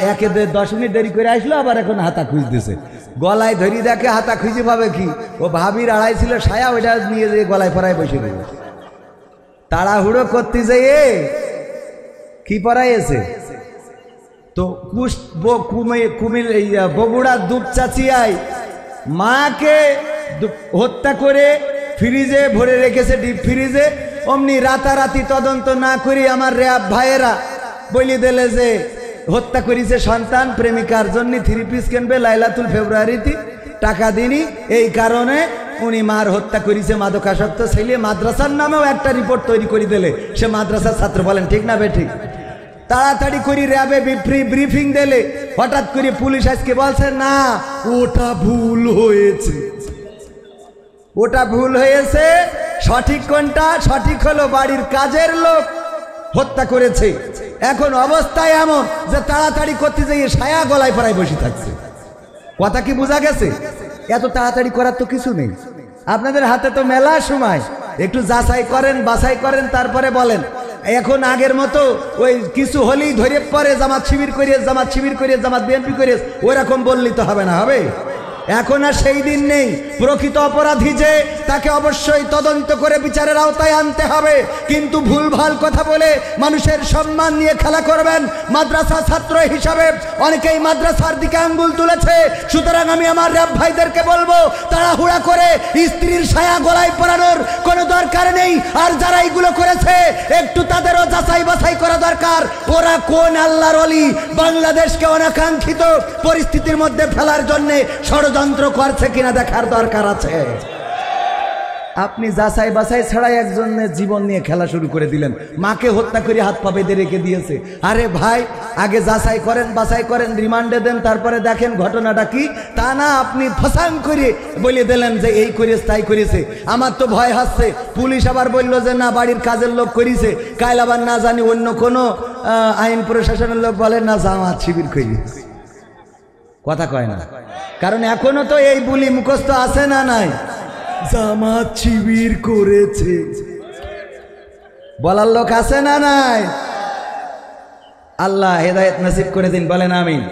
10 মিনিট দেরি করে আসলো, আবার এখন হাতা খুঁজতেছে। গলায় ধরি দেখে হাতা খুঁজে পাবে কি, ও ভাবির আড়াই ছিল সায়া, ওইটা নিয়ে যেয়ে গলায় পরায় বসে গেল। তাড়াহুড়ো করতে যেয়ে কি পরাইছে? তো বগুড়া দুপচাচিয়ায় মাকে হত্যা করে ফ্রিজে ভরে রেখেছে, ডিপ ফ্রিজে। অমনি রাতারাতি তদন্ত না করে আমার র্যাব ভাইয়েরা বলি দিলে যে হত্যা করেছে সন্তান প্রেমিকার জন্য 3 পিস কিনবে লাইলাতুল ফেব্রুয়ারিতে, টাকা দিনি, এই কারণে উনি মার হত্যা করেছে মাদকাসক্ত ছেলে। মাদ্রাসার নামেও একটা রিপোর্ট তৈরি করে দিলে, সে মাদ্রাসার ছাত্র। বলেন ঠিক না বেঠিক? তাড়াতাড়ি করে র্যাবে ব্রিফিং দিলে, হঠাৎ করে পুলিশ আজকে বলছে না ওটা ভুল হয়েছে, ওটা ভুল হয়েছে। সঠিক কোনটা? সঠিক হলো বাড়ির কাজের লোক হত্যা করেছে। এখন অবস্থায় এমন যে তাড়াতাড়ি করতে যাইয়ে সায়া গলায় পরায় বসে থাকছে। কথা কি বোঝা গেছে? এত তাড়াতাড়ি করার তো কিছু নেই, আপনাদের হাতে তো মেলা সময়, একটু যাচাই করেন, বাছাই করেন, তারপরে বলেন। এখন আগের মতো ওই কিছু হলেই ধরে পরে জামাত শিবির করিয়ে, জামাত শিবির করিয়ে, জামাত বিএনপি করিয়ে ওইরকম বললি তো হবে না, হবে? এখন আর সেই দিন নেই। প্রকৃত অপরাধী যে, তাকে অবশ্যই তদন্ত করে বিচারের আওতায় আনতে হবে, কিন্তু ভুলভাল কথা বলে মানুষের সম্মান নিয়ে খেলা করবেন। মাদ্রাসা ছাত্র হিসাবে অনেকেই মাদ্রাসার দিকে আঙ্গুল তুলেছে, সুতরাং আমি আমার র্যাব ভাইদেরকে বলবো তাড়াহুড়া করে স্ত্রীর ছায়া গলায় পরানোর কোনো দরকার নেই। আর যারা এইগুলো করেছে একটু তাদেরও যাচাই বাছাই করা দরকার, ওরা কোন আল্লাহর ওলি বাংলাদেশকে অনাকাঙ্ক্ষিত পরিস্থিতির মধ্যে ফেলার জন্য ষড়যন্ত্র করছে কিনা দেখার দরকার আছে। আপনি যাচাই বাছাই ছাড়াই একজনের জীবন নিয়ে খেলা শুরু করে দিলেন, মাকে হত্যা করে হাত পা বেঁধে রেখে দিয়েছে। আরে ভাই আগে যাচাই করেন, বাছাই করেন, রিমান্ডে দেন, তারপরে দেখেন ঘটনাটা কি। তা না আপনি ফসাং করে বলে দিলেন যে এই করেছে তাই করেছে। আমার তো ভয় হচ্ছে, পুলিশ আবার বললো যে না বাড়ির কাজের লোক করেছে, কাল আবার না জানি অন্য কোনো আইন প্রশাসনের লোক বলে না জামাত শিবির করেছে। কথা কয় না, কারণ এখনো তো এই বুলি মুখস্থ আছে না নাই, জামাত শিবির করেছে বলার লোক আছে না নাই? আল্লাহ হেদায়েত নসিব করে দিন, বলেন আমিন।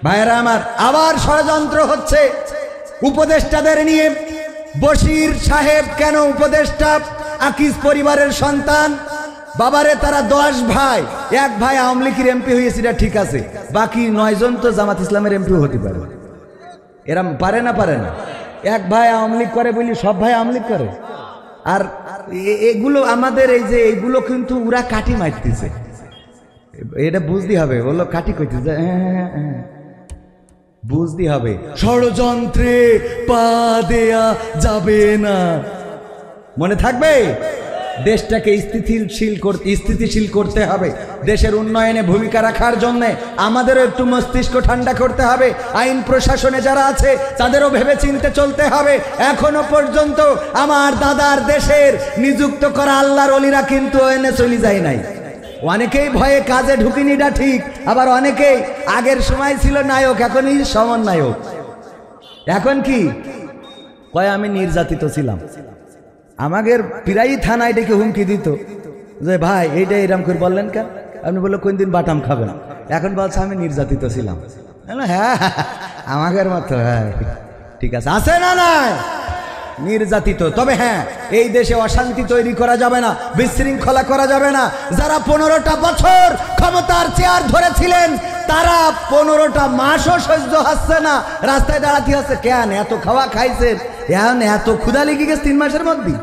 ভাইরা আমার, আবার ষড়যন্ত্র হচ্ছে উপদেষ্টাদের নিয়ে। বশির সাহেব কেন উপদেষ্টা? আকিজ পরিবারের সন্তান, বাবারে তারা 10 ভাই, এক ভাই আওয়ামী লীগের এমপি হয়েছে, এটা ঠিক আছে, বাকি 9 জন তো জামাত ইসলামের এমপি হতে পারে। এরম পারে না? পারে না? এক ভাই আওয়ামী লীগ করে বলি সব ভাই আওয়ামী লীগ করে? আর এগুলো আমাদের এই যে এইগুলো কিন্তু ওরা কাটি মারতেছে, এটা বুঝতে হবে। বললো কাটি কইতেছে, বুঝতে হবে। ষড়যন্ত্রে পা দেয়া যাবে না, মনে থাকবে। দেশটাকে স্থিতিশীল করতে হবে। দেশের উন্নয়নে ভূমিকা রাখার জন্য আমাদেরও একটু মস্তিষ্ক ঠান্ডা করতে হবে। আইন প্রশাসনে যারা আছে তাদেরও ভেবে চিনতে চলতে হবে। এখনো পর্যন্ত আমার দাদার দেশের নিযুক্ত করা আল্লাহর ওলিরা কিন্তু এনে চলে যায় নাই। অনেকেই ভয়ে কাজে ঢুকিনিটা ঠিক, আবার অনেকেই আগের সময় ছিল নায়ক, এখনই সমন্বয়ক। এখন কি কয় আমি নির্যাতিত ছিলাম, আমাদের প্রায়ই থানায় ডেকে হুমকি দিত যে ভাই এইটা এরম করে বললেন কেন, আপনি বললো কোন দিন বাটাম খাবেন, এখন বলছে আমি নির্যাতিত ছিলাম। হ্যাঁ আমাদের মতো, হ্যাঁ ঠিক আছে, আছে না নাই নির্যাতিত। তবে হ্যাঁ, এই দেশে অশান্তি তৈরি করা যাবে না, বিশৃঙ্খলা করা যাবে না। যারা 15টা বছর ক্ষমতার চেয়ার ধরেছিলেন তারা 15টা মাসও সহ্য হচ্ছে না, রাস্তায় দাঁড়াতে হচ্ছে। কেন? এত খাওয়া খাইছেন, এখন এত ক্ষুধা লেগে গেছে 3 মাসের মধ্যে।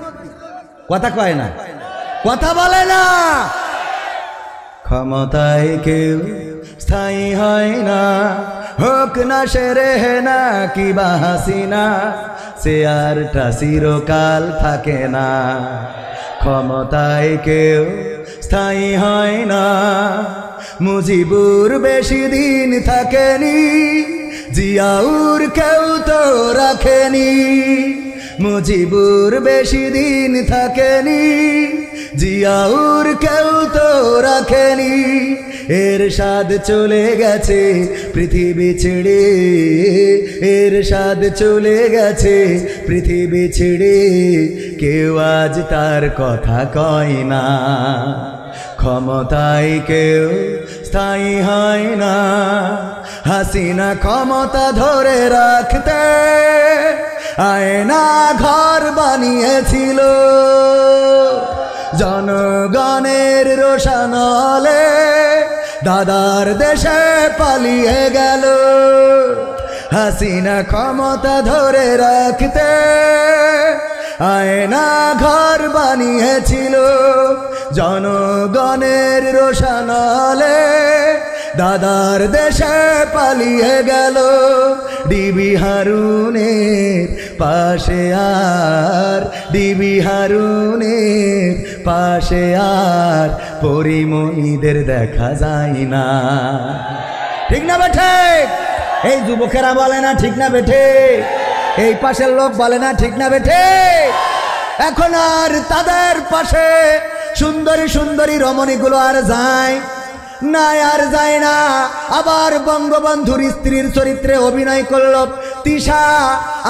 কথা কয় না, কথা বলে না। ক্ষমতায় কেউ স্থায়ী হয় না, হোক না সেরে না কিবা হাসিনা, চেয়ারটা চিরকাল থাকে না। ক্ষমতায় কেউ স্থায়ী হয় না, মুজিবুর বেশি দিন থাকেনি, জিয়াউর কেউ তো রাখেনি। মুজিবুর বেশি দিন থাকেনি, জিয়াউর কেউ তো রাখেনি। এরশাদ চলে গেছে পৃথিবী ছেড়ে, এরশাদ চলে গেছে পৃথিবী ছেড়ে, কেউ আজ তার কথা কয় না। ক্ষমতায় কেউ স্থায়ী হয় না, হাসিনা ক্ষমতা ধরে রাখতে আয়না ঘর বানিয়েছিল, জনগণের রোশানলে দাদার দেশে পালিয়ে গেল। হাসিনা ক্ষমতা ধরে রাখতে আয়না ঘর বানিয়েছিল, জনগণের রোশানলে দাদার দেশে পালিয়ে গেল। ডিবি হারুনের পাশে আর, ডিবি হারুনের পাশে আর পরিমণিদের দেখা যায় না। ঠিক না বেঠে? এই যুবকেরা বলে না ঠিক না বেঠে? এই পাশের লোক বলে না ঠিক না বেঠে? এখন আর তাদের পাশে সুন্দরী সুন্দরী রমণীগুলো আর যায় না, আর যায় না। আবার বঙ্গবন্ধুর স্ত্রীর চরিত্রে অভিনয় করল তিশা।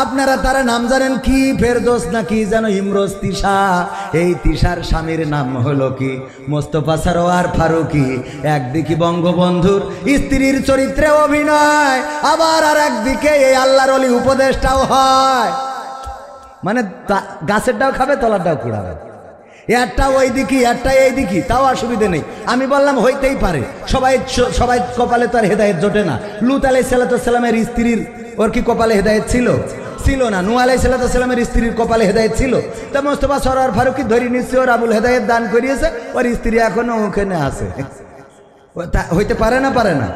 আপনারা তারা নাম জানেন কি? ফেরদৌস না কি যেন, ইমরোজ তিশা। এই তিশার স্বামীর নাম হলো কি? মোস্তফা সরোয়ার ফারুকী। একদিকে বঙ্গবন্ধুর স্ত্রীর চরিত্রে অভিনয়, আবার আর একদিকে এই আল্লাহর ওলি উপদেশটাও হয়। মানে গাছেরটাও খাবে, তলারটাও কুড়াবে। একটা ওই দিকে একটা এই দিকে, তাও অসুবিধে নেই। আমি বললাম হইতেই পারে, সবাই কপালে তো আর হেদায়েত জোটে না। লুত আলাইহিসসালামের স্ত্রীর ওর কি কপালে হেদায়েত ছিল? ছিল না। নূহ আলাইহিসসালামের স্ত্রীর কপালে হেদায়েত ছিল। তা মোস্তফা সরোয়ার ফারুকী ধরি নিচ্ছে, ওর আবুল হেদায়েত দান করিয়েছে, ওর স্ত্রী এখনো ওখানে আছে। হইতে পারে না? পারে না।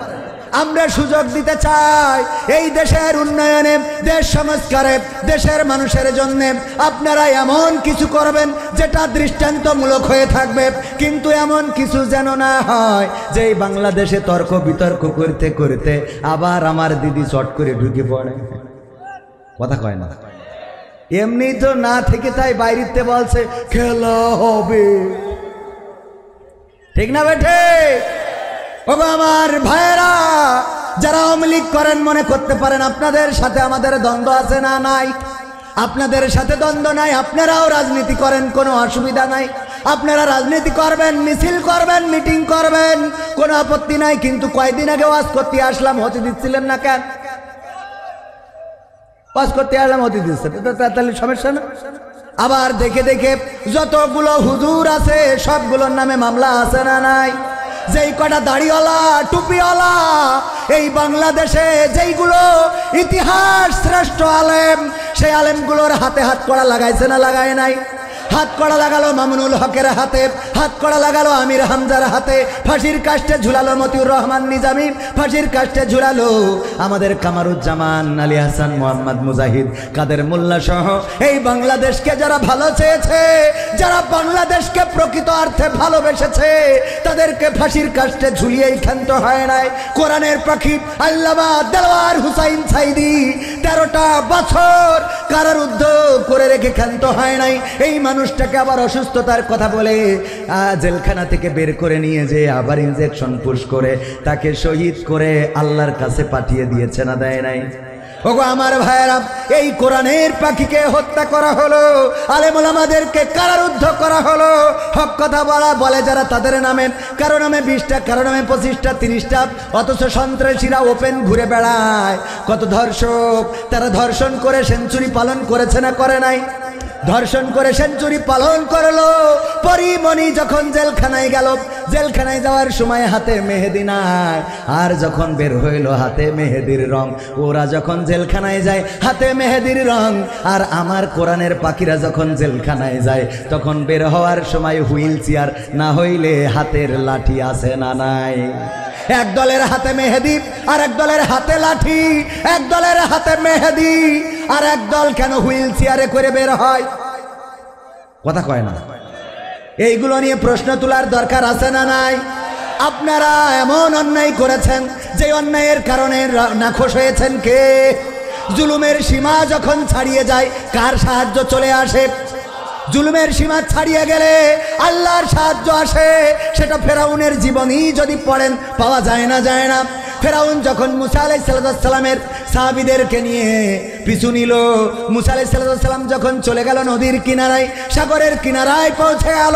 আমরা সুযোগ দিতে চাই এই দেশের উন্নয়নে, দেশ সংস্কারে, দেশের মানুষের জন্য আপনারা এমন কিছু করবেন যেটা দৃষ্টান্তমূলক হয়ে থাকবে। কিন্তু এমন কিছু যেন না হয় যে এই বাংলাদেশে তর্ক বিতর্ক করতে করতে আবার আমার দিদি চট করে ঢুকে পড়ে। কথা কয় না। এমনি তো না থেকে তাই বাইরেতে বলছে খেলা হবে। ঠিক না বেঠে? ওগো আমার ভাইয়েরা, যারা আওয়ামী লীগ করেন মনে করতে পারেন আপনাদের সাথে আমাদের দ্বন্দ্ব আছে না? নাই। আপনাদের সাথে দ্বন্দ্ব নাই, আপনারাও রাজনীতি করেন, কোনো অসুবিধা নাই। আপনারা রাজনীতি করবেন, মিছিল করবেন, মিটিং করবেন, কোনো আপত্তি নাই। কিন্তু কয়দিন আগে ওয়াজ করতে আসলাম, হতে দিচ্ছিলেন না কেন? ওয়াজ করতে আসলাম, হতে দিচ্ছে, তাহলে সমস্যা না? আবার দেখে দেখে যতগুলো হুজুর আছে সবগুলোর নামে মামলা আছে না নাই? যেই কটা দাড়িওয়ালা টুপিওয়ালা এই বাংলাদেশে, যেইগুলো ইতিহাস শ্রেষ্ঠ আলেম, সেই আলেমগুলোর হাতে হাত কড়া লাগাইছে না লাগায় নাই? হাত কড়া লাগালো মামুনুল হকের হাতে, হাত কড়া লাগালো আমির হামজার হাতে, ফাঁসির কাস্টে ঝুলালো মতিউর রহমান নিজামী, ফাঁসির কাস্টে ঝুলালো আমাদের কামারুজ্জামান, আলী হাসান, মোহাম্মদ মুজাহিদ, কাদের মোল্লা সহ এই বাংলাদেশকে যারা ভালো চেয়েছে, যারা বাংলাদেশকে প্রকৃত অর্থে ভালোবেসেছে, তাদেরকে ফাঁসির কাস্টে ঝুলিয়েই ক্ষান্ত হয় নাই। কোরআনের পাখি আল্লামা দেলোয়ার হুসাইন সাইদি 13টা বছর কারারুদ্ধ করে রেখে ক্ষান্ত হয় নাই। এই মানুষটাকে আবার অসুস্থতার কথা বলে জেলখানা থেকে বের করে নিয়ে যে আবার ইনজেকশন পুশ করে তাকে শহীদ করে আল্লাহর কাছে পাঠিয়ে দিয়েছে না দেয় নাই? ওগো আমার ভাইয়েরা, এই কোরআনের পাখিকে হত্যা করা হলো, আলেম ওলামাদেরকে কারারুদ্ধ করা হলো, হক কথা বলে যারা তাদের নামে, কারো নামে 20টা, কারো নামে 25টা, 30টা, অথচ সন্ত্রাসীরা ওপেন ঘুরে বেড়ায়। কত ধর্ষক, তারা ধর্ষণ করে সেঞ্চুরি পালন করেছে না করে নাই? ধর্ষণ করে সেঞ্চুরি পালন করলো। পরিমণি যখন জেলখানায় গেল, জেলখানায় যাওয়ার সময় হাতে মেহেদি নাই, আর যখন বের হইল হাতে মেহেদির রং। ওরা যখন জেলখানায় যায় হাতে মেহেদির রং, আর আমার কোরআনের পাখিরা যখন জেলখানায় যায় তখন বের হওয়ার সময় হুইল চেয়ার, না হইলে হাতের লাঠি আছে না নাই? এক দলের হাতে মেহেদি আর এক দলের হাতে লাঠি, এক দলের হাতে মেহেদি আর এক দল কেন হুইল চেয়ারে করে বের হয়? কথা কয় না। এইগুলো নিয়ে প্রশ্ন তোলার দরকার আছে না নাই? আপনারা এমন অন্যায় করেছেন যে অন্যায়ের কারণে নাখোশ হয়েছেন কে? জুলুমের সীমা যখন ছাড়িয়ে যায় কার সাহায্য চলে আসে? জুলুমের সীমা ছাড়িয়ে গেলে আল্লাহর সাহায্য আসে। সেটা ফেরাউনের জীবনী যদি পড়েন পাওয়া যায় না, যায় না। ফেরাউন যখন মুসা আলাইহিস সালামের সাহাবীদেরকে নিয়ে পিছু নিল, মুসা আলাইহিস সালাম যখন চলে গেল নদীর কিনারায়, সাগরের কিনারায় পৌঁছে গেল,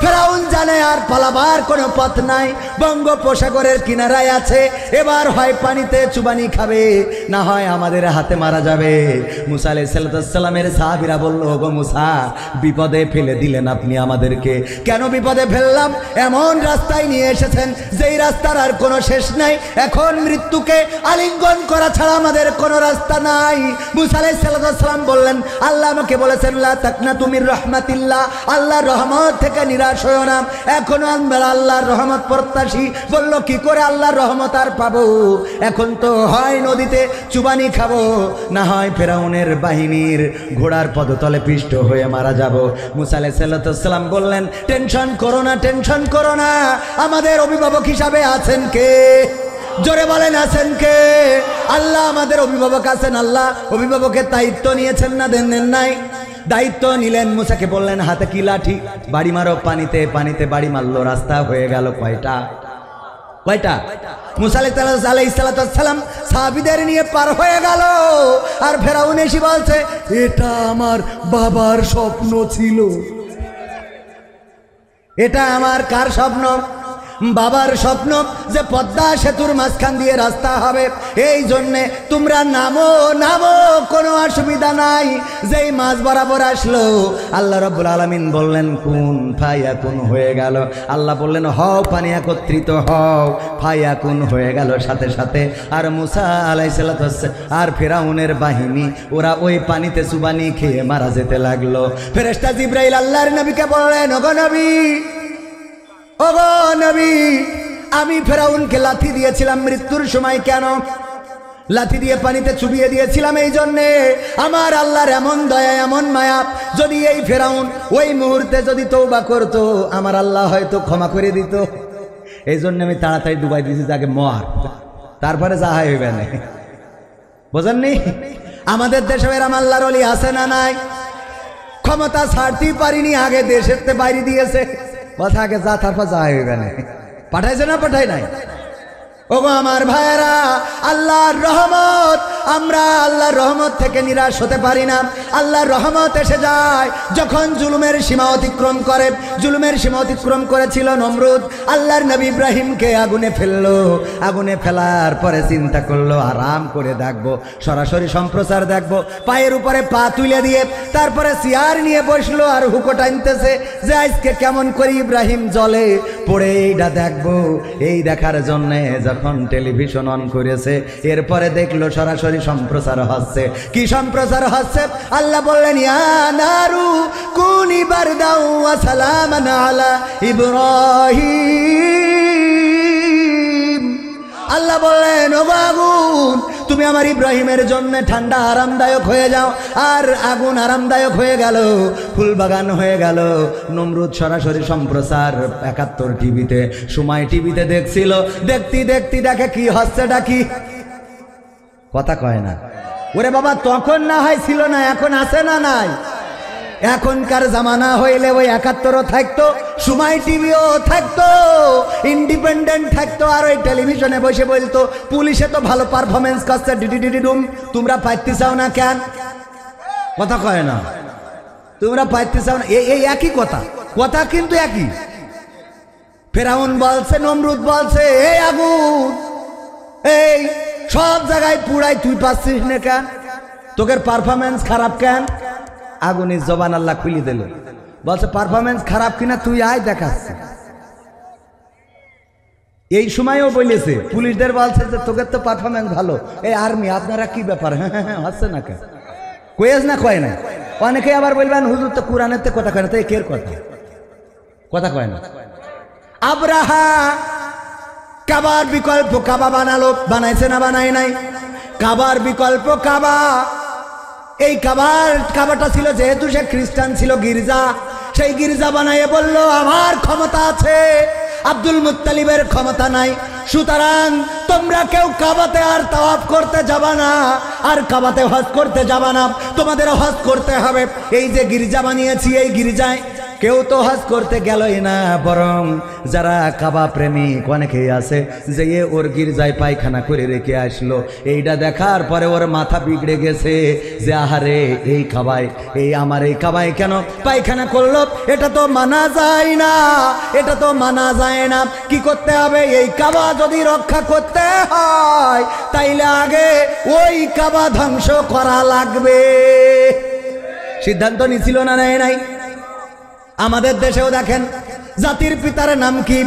ফেরাউন জানে আর পালাবার কোনো পথ নাই, বঙ্গোপসাগরের কিনারায় আছে। এবার হয় পানিতে চুবানি খাবে, না হয় আমাদের হাতে মারা যাবে। মুসা আলাইহিস সালামের সাহাবীরা বলল, ওগো মুসা, বিপদে ফেলে দিলেন আপনি আমাদেরকে। কেন বিপদে ফেললাম? এমন রাস্তায় নিয়ে এসেছেন যেই রাস্তার আর কোনো শেষ নাই। এখন মৃত্যুকে আলিঙ্গন করা ছাড়া আমাদের কোনো রাস্তা নাই। মুসা আলাইহিস সালাম বললেন, আল্লাহ আমাকে বলেছেন লা তাকনাতু মির রাহমাতিল্লাহ, আল্লাহর রহমত থেকে নিরাশ হয়ো না। এখনো আমরা আল্লাহর রহমত প্রত্যাশী। বলল, কি করে আল্লাহর রহমত আর পাবো? এখন তো হয় নদীতে চুবানি খাবো, না হয় ফেরাউনের বাহিনীর ঘোড়ার পদতলে পিষ্ট হয়ে মারা যাব। মুসা আলাইহিস সালাম বললেন, টেনশন করো না, টেনশন করো না, আমাদের অভিভাবক হিসাবে আছেন কে? জোরে বলেন, আছেন কে? আল্লাহ আমাদের অভিভাবক আছেন। আল্লাহ অভিভাবকের দায়িত্ব নিয়েছেন না, দেন নাই? দায়িত্ব নিলেন। মুসাকে বললেন, হাতে কি লাঠি, বাড়ি মারো পানিতে। পানিতে বাড়ি মারলো, রাস্তা হয়ে গেল কয়টা? কয়টা? মুসা আলাইহিস সালাম সাহাবীদের নিয়ে পার হয়ে গেল, আর ফেরাউন এসে বলছে, এটা আমার বাবার স্বপ্ন ছিল। এটা আমার কার স্বপ্ন? বাবার স্বপ্ন যে পদ্মা সেতুর মাঝখান দিয়ে রাস্তা হবে। এই জন্যে তোমরা নামো, নামো, কোনো অসুবিধা নাই। যেই মাঝ বরাবর আসলো, আল্লাহ রাব্বুল আলামিন বললেন, কুন ফায়াকুন হয়ে গেল। আল্লাহ বললেন, হও, পানি একত্রিত হও, ফায়াকুন হয়ে গেল সাথে সাথে। আর মুসা আলাইহিস সালাম আর ফেরাউনের বাহিনী ওরা ওই পানিতে চুবানি খেয়ে মারা যেতে লাগলো। ফেরেশতা জিবরাইল আল্লাহর নবীকে বললেন, ওগো নবী, ওগো নবী, আমি ফেরাউনকে লাথি দিয়েছিলাম মৃত্যুর সময়। কেন লাথি দিয়ে পানিতে চুবিয়ে দিয়েছিলাম? এই জন্যে আমার আল্লাহর এমন দয়া, এমন মায়া, যদি এই ফেরাউন ওই মুহূর্তে যদি তওবা করতো, আমার আল্লাহ হয়তো ক্ষমা করে দিত। এই জন্য আমি তাড়াতাড়ি ডুবাই দিয়েছি, তাকে মর, তারপরে যা হইবে না। বোঝেননি? আমাদের দেশে এরম আল্লাহর ওলি আছে না নাই? ক্ষমতা ছাড়তেই পারিনি, আগে দেশের তে বাইরে দিয়েছে, কথা আগে যা, তারপর যা হইবে না। পাঠাইছে না পাঠাই নাই? ওগো আমার ভাইয়েরা, আল্লাহর রহমত, আমরা আল্লাহর রহমত থেকে নিরাশ হতে পারি না। আল্লাহর রহমত এসে যায় যখন জুলুমের সীমা অতিক্রম করে। জুলুমের সীমা অতিক্রম করেছিল নমরুদ, আল্লাহর নবী ইব্রাহিমকে আগুনে ফেললো। আগুনে ফেলার পরে চিন্তা করলো, আরাম করে দেখবো, সরাসরি সম্প্রচার দেখবো। পায়ের উপরে পা তুলে দিয়ে তারপরে চেয়ার নিয়ে বসলো, আর হুকো টানতেছে যে আজকে কেমন করে ইব্রাহিম জলে পড়ে এইটা দেখবো। এই দেখার জন্যে যখন টেলিভিশন অন করেছে, এরপরে দেখলো সরাসরি সম্প্রচার হচ্ছে। কি সম্প্রচার হচ্ছে? আল্লাহ বললেন, ইয়া নারু কুনি বারদাও ওয়া সালামান আলা ইব্রাহিম। আল্লাহ বললেন, ও আগুন, তুমি আমার ইব্রাহিমের জন্য ঠান্ডা আরামদায়ক হয়ে যাও। আর আগুন আরামদায়ক হয়ে গেল, ফুলবাগান হয়ে গেল। নমরুদ সরাসরি সম্প্রচার 71 টিভিতে, সময় টিভিতে দেখছিল। দেখতে দেখতে দেখে কি হচ্ছে, ডাকি কথা কয় না। ওরে বাবা, তখন না হয় ছিল না, এখন আছে না নাই? এখনকার জামানা হইলে ওই 71ও থাকতো, সময় টিভিও থাকতো, ইন্ডিপেন্ডেন্ট থাকতো, আর ওই টেলিভিশনে বসে বলতো পুলিশে তো ভালো পারফরমেন্স করছে, ডিডি ডুম, তোমরা পাইতে চাও না কেন? কথা কয় না, তোমরা পাইতে চাও না, এই একই কথা, কথা কিন্তু একই। ফেরাউন বলছে, নমরুদ বলছে, এই আগুন, এই সব জায়গায় পুড়াই, তুই পাচ্ছিস না কেন? তোকের পারফরমেন্স খারাপ কেন? আগুনের জবান আল্লাহ খুলে দিল, বলছে পারফরমেন্স খারাপ কিনা তুই আয় দেখাচ্ছে। এই সময়ও বলেছে, পুলিশদের বলছে যে তোকের তো পারফরমেন্স ভালো। এই আর্মি আপনারা কি ব্যাপার, হ্যাঁ হ্যাঁ হ্যাঁ হচ্ছে না কেন? কয়েস না কয় না? অনেকে আবার বলবেন হুজুর তো কোরআনের তো কথা কয় না, তো একের কথা, কথা কয় না। আব্রাহা কাবার বিকল্প কাবা বানালো, বানাইছে না বানাই নাই? কাবার বিকল্প কাবা, এই কাবাটা ছিল যেহেতু সে খ্রিস্টান ছিল, গির্জা, সেই গির্জা বানাইয়ে বলল আমার ক্ষমতা আছে, আব্দুল মুত্তালিবের ক্ষমতা নাই, সুতরাং তোমরা কেউ কাবাতে আর তাওয়াফ করতে যাবা না, আর কাবাতে হজ করতে যাবা না, তোমাদের হজ করতে হবে। এই যে গির্জা বানিয়েছি, এই গির্জায় কেউ তো হজ করতে গেলই না, বরং যারা কাবা প্রেমিক অনেকেই আছে যে ওর গির্জায় পায়খানা করে রেখে আসলো, এইটা দেখার পরে ওর মাথা বিগড়ে গেছে যে আহারে এই কাবায়, এই আমার এই কাবায় কেন পায়খানা করলো, এটা তো মানা যায় না, এটা তো মানা যায় না। কি করতে হবে? এই কাবা যদি রক্ষা করতে হয় তাইলে আগে ওই কাবা ধ্বংস করা লাগবে। সিদ্ধান্ত নিছিল না, নেয় নাই? আমাদের দেশেও দেখেন জাতির পিতার নাম কি?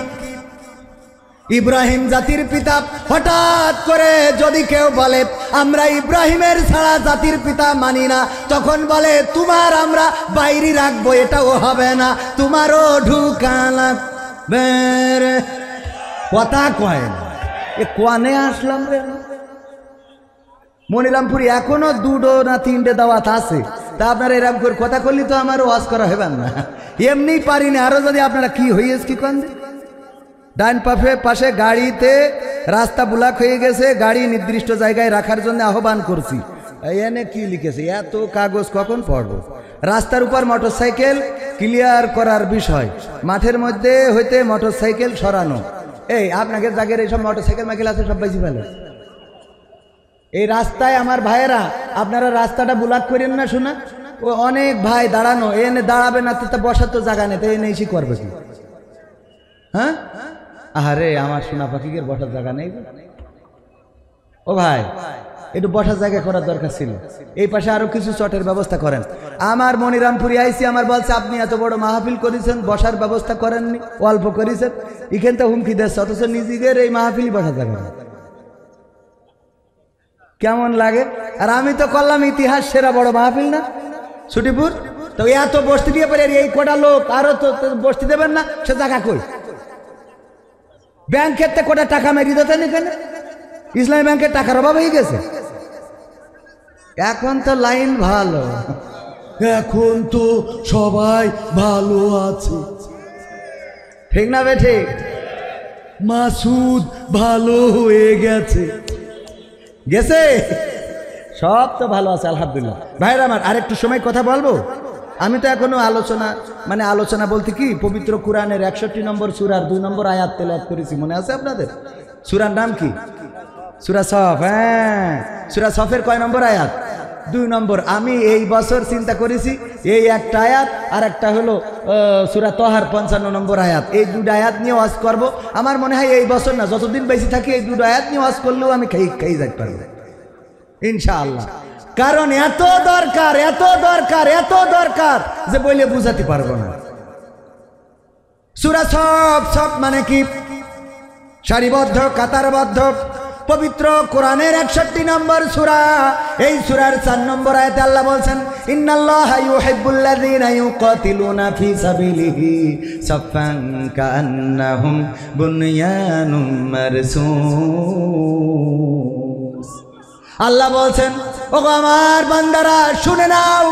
ইব্রাহিম জাতির পিতা। হঠাৎ করে যদি কেউ বলে আমরা ইব্রাহিমের ছাড়া জাতির পিতা মানি না, তখন বলে তোমার আমরা বাইরে রাখবো, এটাও হবে না, তোমারও ঢুকা লাগবে। কথা কয় না, এ কোয়ানে আসলাম রে। মনিরামপুরি এখনো 2 না 3টে দাওয়াত আছে, তা আপনারা এরকম করে কথা করলে তো আমারও ওয়াজ করা হবে না, এমনি পারি না। আরো যদি আপনারা কি হয়েছে কি কন, ডান পাশে গাড়িতে রাস্তা ব্লক হয়ে গেছে, গাড়ি নির্দিষ্ট জায়গায় রাখার জন্য আহ্বান করছি। এনে কি লিখেছে, এত কাগজ কখন পড়বো? রাস্তার উপর মোটরসাইকেল ক্লিয়ার করার বিষয়, মাঠের মধ্যে হইতে মোটরসাইকেল সরানো। এই আপনাকে জায়গার এইসব মোটরসাইকেল মাইকেল আছে সব বেশি ভালো। এই রাস্তায় আমার ভাইয়েরা আপনারা রাস্তাটা ব্লক করেন না, শোনা ও অনেক ভাই দাঁড়ানো, এনে দাঁড়াবে না তো বসার তো জায়গা নেই, তো এনে এসে করবে কি? হ্যাঁ, আরে আমার সোনা পাখিকে বসার জায়গা নেই। ও ভাই, একটু বসার জায়গা করার দরকার ছিল। এই পাশে আরো কিছু চটের ব্যবস্থা করেন। আমার মনিরামপুরি আইসি আমার বলছে আপনি এত বড় মাহফিল করেছেন, বসার ব্যবস্থা করেননি, অল্প করেছেন, এখান তো হুমকি দিচ্ছে, অথচ নিজেদের এই মাহফিলই বসার জায়গা নেই। কেমন লাগে? আর আমি তো করলাম ইতিহাস সেরা বড় মাহফিল না ছুটিপুর, তো এত বসতি দিয়ে পারে এই কটা লোক আরো তো বসতি দেবেন না, সে জায়গা কই? ব্যাংকের তে কটা টাকা মেরিয়ে দিতেন এখানে, ইসলামী ব্যাংকের টাকার অভাব হয়ে গেছে। এখন তো লাইন ভালো, এখন তো সবাই ভালো আছে, ঠিক না বে? ঠিক। মাসুদ ভালো হয়ে গেছে, গেছে, সব তো ভালো আছে আলহামদুলিল্লাহ। ভাইরা আমার আরেকটু সময় কথা বলবো। আমি তো এখনো আলোচনা বলতে কি পবিত্র কোরআনের 61 নম্বর সূরার 2 নম্বর আয়াত তেলাওয়াত করেছি, মনে আছে আপনাদের? সূরার নাম কি? সূরা সফ। হ্যাঁ, সূরা সফের কয় নম্বর আয়াত? 2 নম্বর। আমি এই বছর চিন্তা করেছি এই একটা আয়াত আর একটা হলো সূরা তহার 55 নম্বর আয়াত, এই 2টা আয়াত নিয়ে ওয়াজ করব। আমার মনে হয় এই বছর না, যতদিন বেঁচে থাকি এই 2টা আয়াত নিয়ে ওয়াজ করলেও আমি খাই যাইতে পারবো ইনশাআল্লাহ। কারণ এত দরকার, এত দরকার, এত দরকার যে বলে বুঝাতে পারবো না। সূরা সফ মানে কি? সারিবদ্ধ কাতারবদ্ধ পবিত্র কোরআনের 61 নম্বর সূরা। এই সূরার 4 নম্বর আয়াতে আল্লাহ বলছেন ইন্নাল্লাহা ইউহিব্বুল্লাযীনা ইউকাতিলুনা ফী সাবিলিহি সাফফান কাআন্নাহুম বুনয়ানুম মারসুস। আল্লাহ বলছেন ওগো আমার বান্দারা শুনে নাও,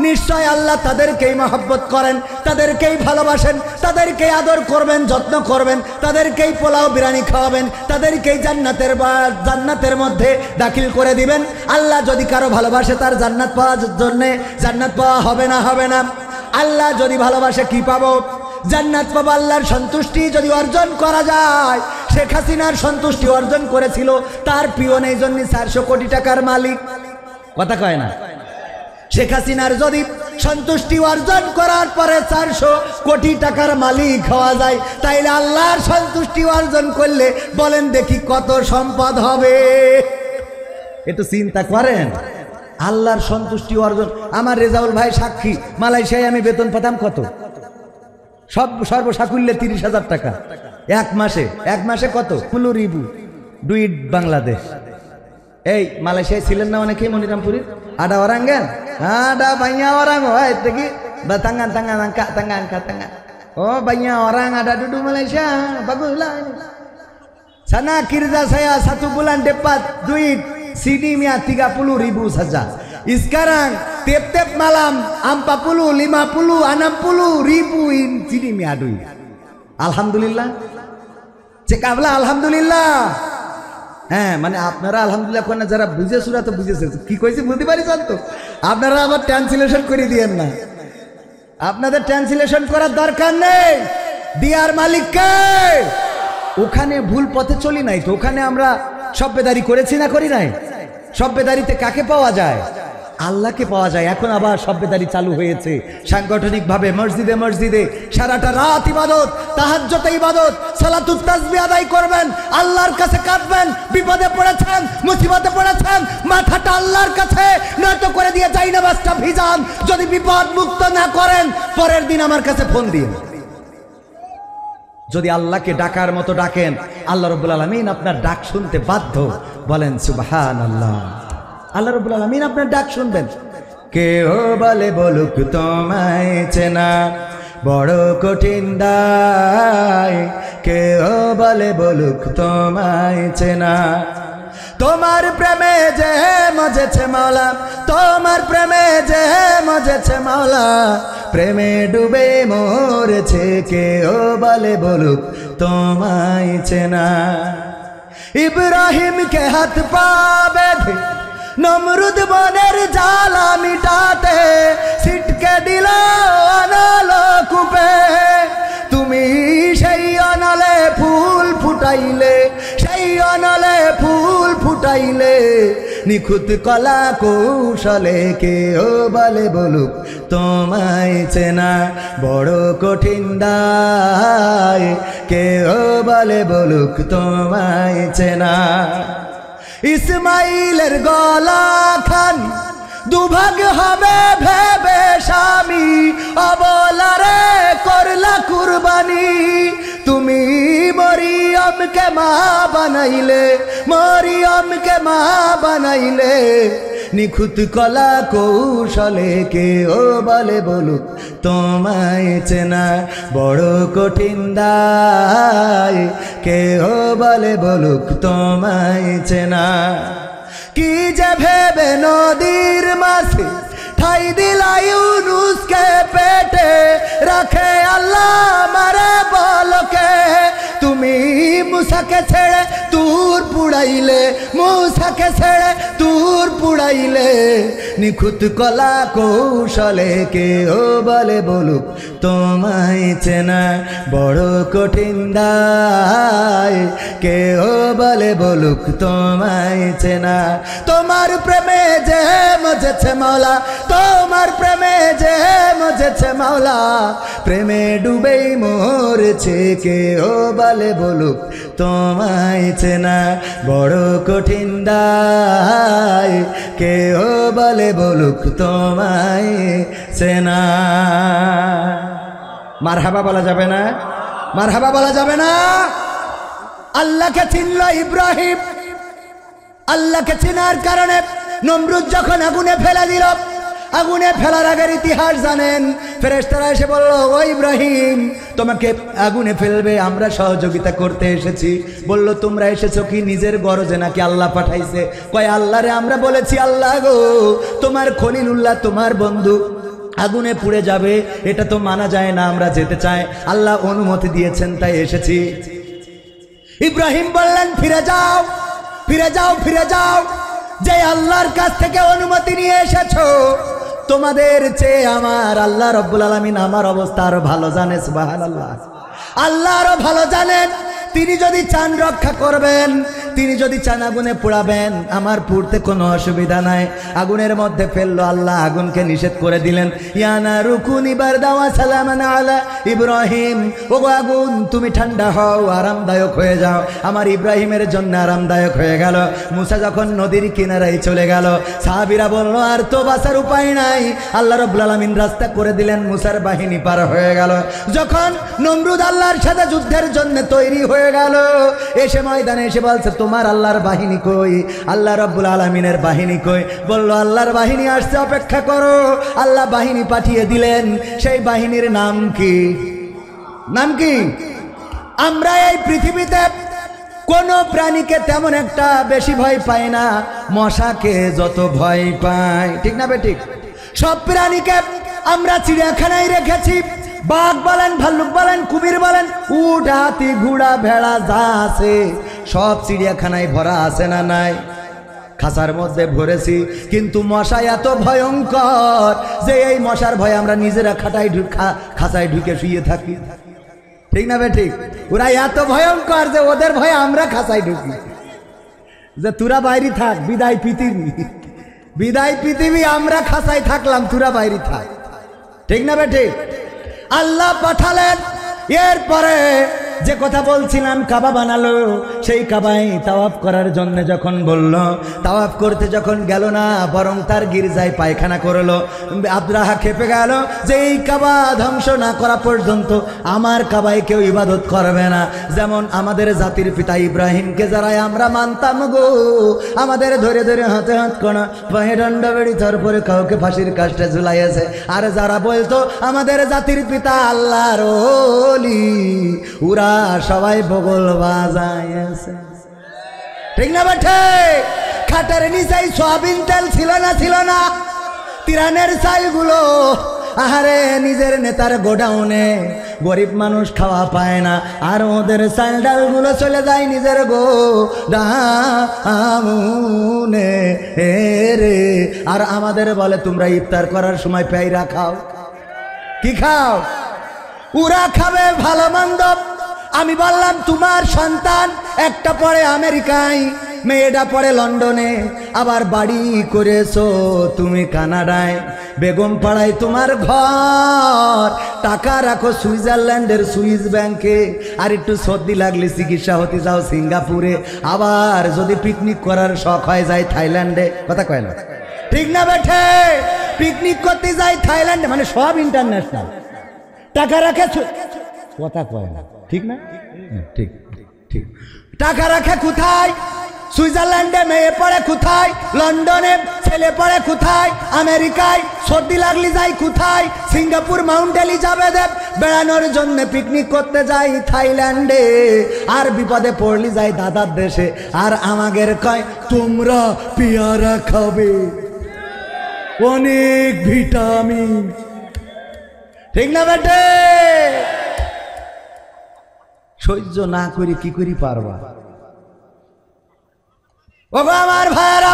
নিশ্চয় আল্লাহ তাদেরকেই মহব্বত করেন, তাদেরকেই ভালোবাসেন, তাদেরকেই আদর করবেন, যত্ন করবেন, তাদেরকেই পোলাও বিরিয়ানি খাওয়াবেন, তাদেরকেই জান্নাতের মধ্যে দাখিল করে দিবেন। আল্লাহ যদি কারো ভালোবাসে তার জান্নাত পাওয়ার জন্য জান্নাত পাওয়া হবে না, হবে না। আল্লাহ যদি ভালোবাসে কি পাবো? জান্নাত পাবো। আল্লাহর সন্তুষ্টি যদি অর্জন করা যায়, শেখ হাসিনার সন্তুষ্টি অর্জন করেছিল, তার পিয়ন এই জন্য 400 কোটি টাকার মালিক। কথা কয় না? শেখ হাসিনার যদি সন্তুষ্টি অর্জন করার পরে 400 কোটি টাকার মালিক হওয়া যায়, তাইলে আল্লাহর সন্তুষ্টি অর্জন করলে বলেন দেখি কত সম্পদ হবে? একটু চিন্তা করেন। আল্লাহর সন্তুষ্টি অর্জন। আমার রেজাউল ভাই সাক্ষী, মালয়েশিয়ায় আমি বেতন পেতাম কত? সর্বসাকুল্যে 30,000 টাকা এক মাসে। এক মাসে কত? রিবু ডুইট বাংলাদেশ। এই মালয়েশিয়ায় ছিলেন না অনেকে? মনিরামপুরের আডা ওরাঙ্গান, আডা বাইয়া ওরাং হয় দেখি বা tangan angkat. Oh banyak orang ada duduk Malaysia, baguslah ini. Sana kerja saya 1 bulan dapat duit sini 30,000 saja. Sekarang tiap-tiap malam 40, 50, 60,000 in sini duit. Alhamdulillah. Cekaplah alhamdulillah. হ্যাঁ, মানে আপনারা আলহামদুলিল্লাহ কোন যারা বুঝে সুরা তো বুঝেছে, কি কইছি বুঝতে পারিছেন তো? আপনারা আবার ট্রান্সলেশন করে দিয়েন না। আপনাদের ট্রান্সলেশন করার দরকার নেই। দিয়ার মালিককে। ওখানে ভুল পথে চলি নাই তো। ওখানে আমরা সভ্যদারি করেছি না করি নাই? সভ্যদারিতে কাকে পাওয়া যায়? আল্লাহকে পাওয়া যায়। এখন আবার সভ্যদারি চালু হয়েছে সাংগঠনিকভাবে। মসজিদে মসজিদে সারাটা রাত ইবাদত, তাহাজ্জুদে ইবাদত, সালাতুত তাসবিহ আদায় করবেন, আল্লাহর কাছে কাঁদবেন। বিপদে পড়েছেন, মুসিবতে পড়েছেন, মাথাটা আল্লাহর কাছে নত করে দিয়ে যাই না বাসটা ভিজান। যদি বিপদ মুক্ত না করেন, পরের দিন আমার কাছে ফোন দিন। যদি আল্লাহকে ডাকার মতো ডাকেন, আল্লাহ রাব্বুল আলামিন আপনার ডাক শুনতে বাধ্য। বলেন সুবহানাল্লাহ। আল্লাহ রাব্বুল আলামিন আপনার ডাক শুনবেন। কেউ বলে বলুক তোমায় চেনা বড় কঠিন দায়, কেউ বলে বলুক তোমায় চেনা। তোমার প্রেমে যে মজেছে মাওলা, তোমার প্রেমে যে মজেছে মাওলা, প্রেমে ডুবে মরেছে, কেউ বলে বলুক তোমায় চেনা। ইব্রাহিমকে হাত পা বেঁধে নমরুদ বনের জ্বালা মিটাতে ছিটকে দিল অনল কূপে। তুমি সেই অনলে ফুল ফুটাইলে, সেই অনলে ফুল ফুটাইলে, নিখুঁত কলা কৌশলে, কেউ বলে বলুক তোমায় চেনা বড় কঠিন দায়, কেউ বলে বলুক তোমায় চেনা। ইসমাইলের গলা খানি দুভাগ হবে ভেবে স্বামী, অবলারে করলা কুরবানি। তুমি মরিয়মকে মা বানাইলে, মরিয়মকে মা বানাইলে, নিখুঁত কলা কৌশলে, কেউ বলে বলুক তোমায় চেনা বড় কঠিন দায়, কেউ বলে বলুক তোমায় চেনা। কি যে ভেবে নদীর মাঝে ঠাই দিলা ইউনুসকে পেটে, রাখে আল্লাহ মারে বলকে। তুমি মুসাকে ছেড়ে তুর পুড়াইলে, মুসাকে ছেড়ে তুর পুড়াইলে, নিখুঁত কলা কৌশলে, কেউ বলে বলুক তোমায় চেনা বড় কঠিন দায়, কেউ বলে বলুক তোমায় চেনা। তোমার প্রেমে যে মজেছে মাওলা, তোমার প্রেমে যে মজেছে মাওলা, প্রেমে ডুবেই মরেছে, কেউ বলে বলুক তোমায় চেনা বড় কঠিন দায়, কেউ বলে বলুক তোমায় চেনা। মারহাবা বলা যাবে না? মারহাবা বলা যাবে না? আল্লাহকে চিনল ইব্রাহিম। আল্লাহকে চেনার কারণে নমরুদ যখন আগুনে ফেলে দিল, আগুনে ফেলার আগের ইতিহাস জানেন? ফেরেশতারা এসে বলল, ও ইব্রাহিম, তোমাকে আগুনে ফেলবে, আমরা সহযোগিতা করতে এসেছি। বলল, তোমরা এসেছো কি নিজের গরজে নাকি আল্লাহ পাঠাইছে? কয়, আল্লাহরে আমরা বলেছি, আল্লাহ গো তোমার খলিলুল্লাহ, তোমার বন্ধু আগুনে পুড়ে যাবে, এটা তো মানা যায় না, আমরা যেতে চাই, আল্লাহ অনুমতি দিয়েছেন তাই এসেছি। ইব্রাহিম বললেন, ফিরে যাও, ফিরে যাও, ফিরে যাও। যে আল্লাহর কাছ থেকে অনুমতি নিয়ে এসেছো, তোমাদের চেয়ে আমার আল্লাহ রব্বুল আলামিন আমার অবস্থা আরো ভালো জানে। সুবহানাল্লাহ। আল্লাহ আরো ভালো জানেন। তিনি যদি চান রক্ষা করবেন, তিনি যদি চান আগুনে পোড়াবেন, আমার পুড়তে কোনো অসুবিধা নাই। আগুনের মধ্যে ফেললো, আল্লাহ আগুনকে নিষেধ করে দিলেন। ইয়ানা রুকুনি বারদা ওয়া সালামান আলা ইব্রাহিম, ওগো আগুন তুমি ঠান্ডা হও, আরামদায়ক হয়ে যাও। আমার ইব্রাহিমের জন্য আরামদায়ক হয়ে গেল। মুসা যখন নদীর কিনারায় চলে গেল, সাহাবীরা বলল আর তো বাঁচার উপায় নাই। আল্লাহ রাব্বুল আলামিন রাস্তা করে দিলেন, মুসার বাহিনী পার হয়ে গেল। যখন নমরুদ আল্লাহর সাথে যুদ্ধের জন্য তৈরি হয়ে গেল, এসে ময়দানে এসে বলছে তোমার আল্লাহর বাহিনী কই? আল্লাহ রাব্বুল আলামিনের বাহিনী কই? বলল আল্লাহর বাহিনী আসছে, অপেক্ষা করো। আল্লাহ বাহিনী পাঠিয়ে দিলেন। সেই বাহিনীর নাম কি? নাম কি? আমরা এই পৃথিবীতে কোন প্রাণীকে তেমন একটা বেশি ভয় পাই না, মশাকে যত ভয় পাই, ঠিক না বেঠিক? সব প্রাণীকে আমরা চিড়িয়াখানায় রেখেছি। বাঘ বলেন, ভাল্লুক বলেন, কুমির বলেন, উট, হাতি, ঘোড়া, ভেড়া যা আছে সব চিড়িয়াখানায় ভরা আছে না নাই? খাঁচার মধ্যে ভরেছি। কিন্তু মশা এত ভয়ঙ্কর যে এই মশার ভয়ে আমরা নিজেরা খাঁচায় ঢুকে শুয়ে থাকি, ঠিক না বেঠিক? ওরা এত ভয়ঙ্কর যে ওদের ভয়ে আমরা খাঁচায় ঢুকি, যে তোরা বাইরে থাক, বিদায় পৃথিবী, বিদায় পৃথিবী, আমরা খাঁচায় থাকলাম, তোরা বাইরে থাক, ঠিক না বেঠিক? আল্লাহ পাঠালেন। এরপরে যে কথা বলছিলাম, কাবা বানালো। সেই কাবায় তাওয়াফ করার জন্য যখন বলল, তাওয়াফ করতে যখন গেল না, বরং তার গির্জায় পায়খানা করলো। আব্রাহা খেপে গেল যে এই কাবা ধ্বংস না করা পর্যন্ত আমার কাবায় কেউ ইবাদত করবে না। যেমন আমাদের জাতির পিতা ইব্রাহিমকে যারা আমরা মানতাম গো, আমাদের ধরে ধরে হাতে হাত কোনা পায়ে ডান্ডা বেড়ি, তারপরে কাউকে ফাঁসির কাস্টে ঝুলাইয়েছে। আর যারা বলতো আমাদের জাতির পিতা আল্লাহর ওলি, ওরা সবাই বগল বাজাইছে, ঠিক না বেঠে? খাটের নিচেই সয়াবিন তেল ছিল না? ছিল না? তিরানের চালগুলো আহারে নিজের নেতার গোডাউনে, গরিব মানুষ খাওয়া পায় না, আর ওদের চাল ডালগুলো চলে যায় নিজের গোডাউনে রে। আর আমাদের বলে তোমরা ইফতার করার সময় পেয়ারা খাও। কি খাও? ওরা খাবে ভালো মন্দ। আমি বললাম তোমার সন্তান একটা পড়ে আমেরিকায়, মেয়েটা পড়ে লন্ডনে, আবার বাড়ি করেছো তুমি কানাডায়, বেগম পাড়ায় তোমার ঘর, টাকা রাখো সুইজারল্যান্ডের সুইস ব্যাংকে, আর একটু সর্দি লাগলে চিকিৎসা হতে যাও সিঙ্গাপুরে, আবার যদি পিকনিক করার শখ হয় যায় থাইল্যান্ডে। কথা কয় না, ঠিক না বেঠে? পিকনিক করতে যায় থাইল্যান্ডে, মানে সব ইন্টারন্যাশনাল। টাকা রাখে, কথা কয় না, ঠিক না? ঠিক ঠিক। টাকা রাখে কোথায়? সুইজারল্যান্ডে। মেয়ে পড়ে কোথায়? লন্ডনে। ছেলে পড়ে কোথায়? আমেরিকায়। সর্দি লাগলি যায় কোথায়? সিঙ্গাপুর, মাউন্ট এলিজাবেথ বেড়ানোর জন্য পিকনিক করতে যাই থাইল্যান্ডে। আর বিপদে পড়লি যায় দাদার দেশে, আর আমাদের কয় তোমরা পেয়ারা খাবে, অনেক ভিটামিন, ঠিক না বেটে? সহ্য না করে কি করি পারবা? ওগো আমার ভাইরা,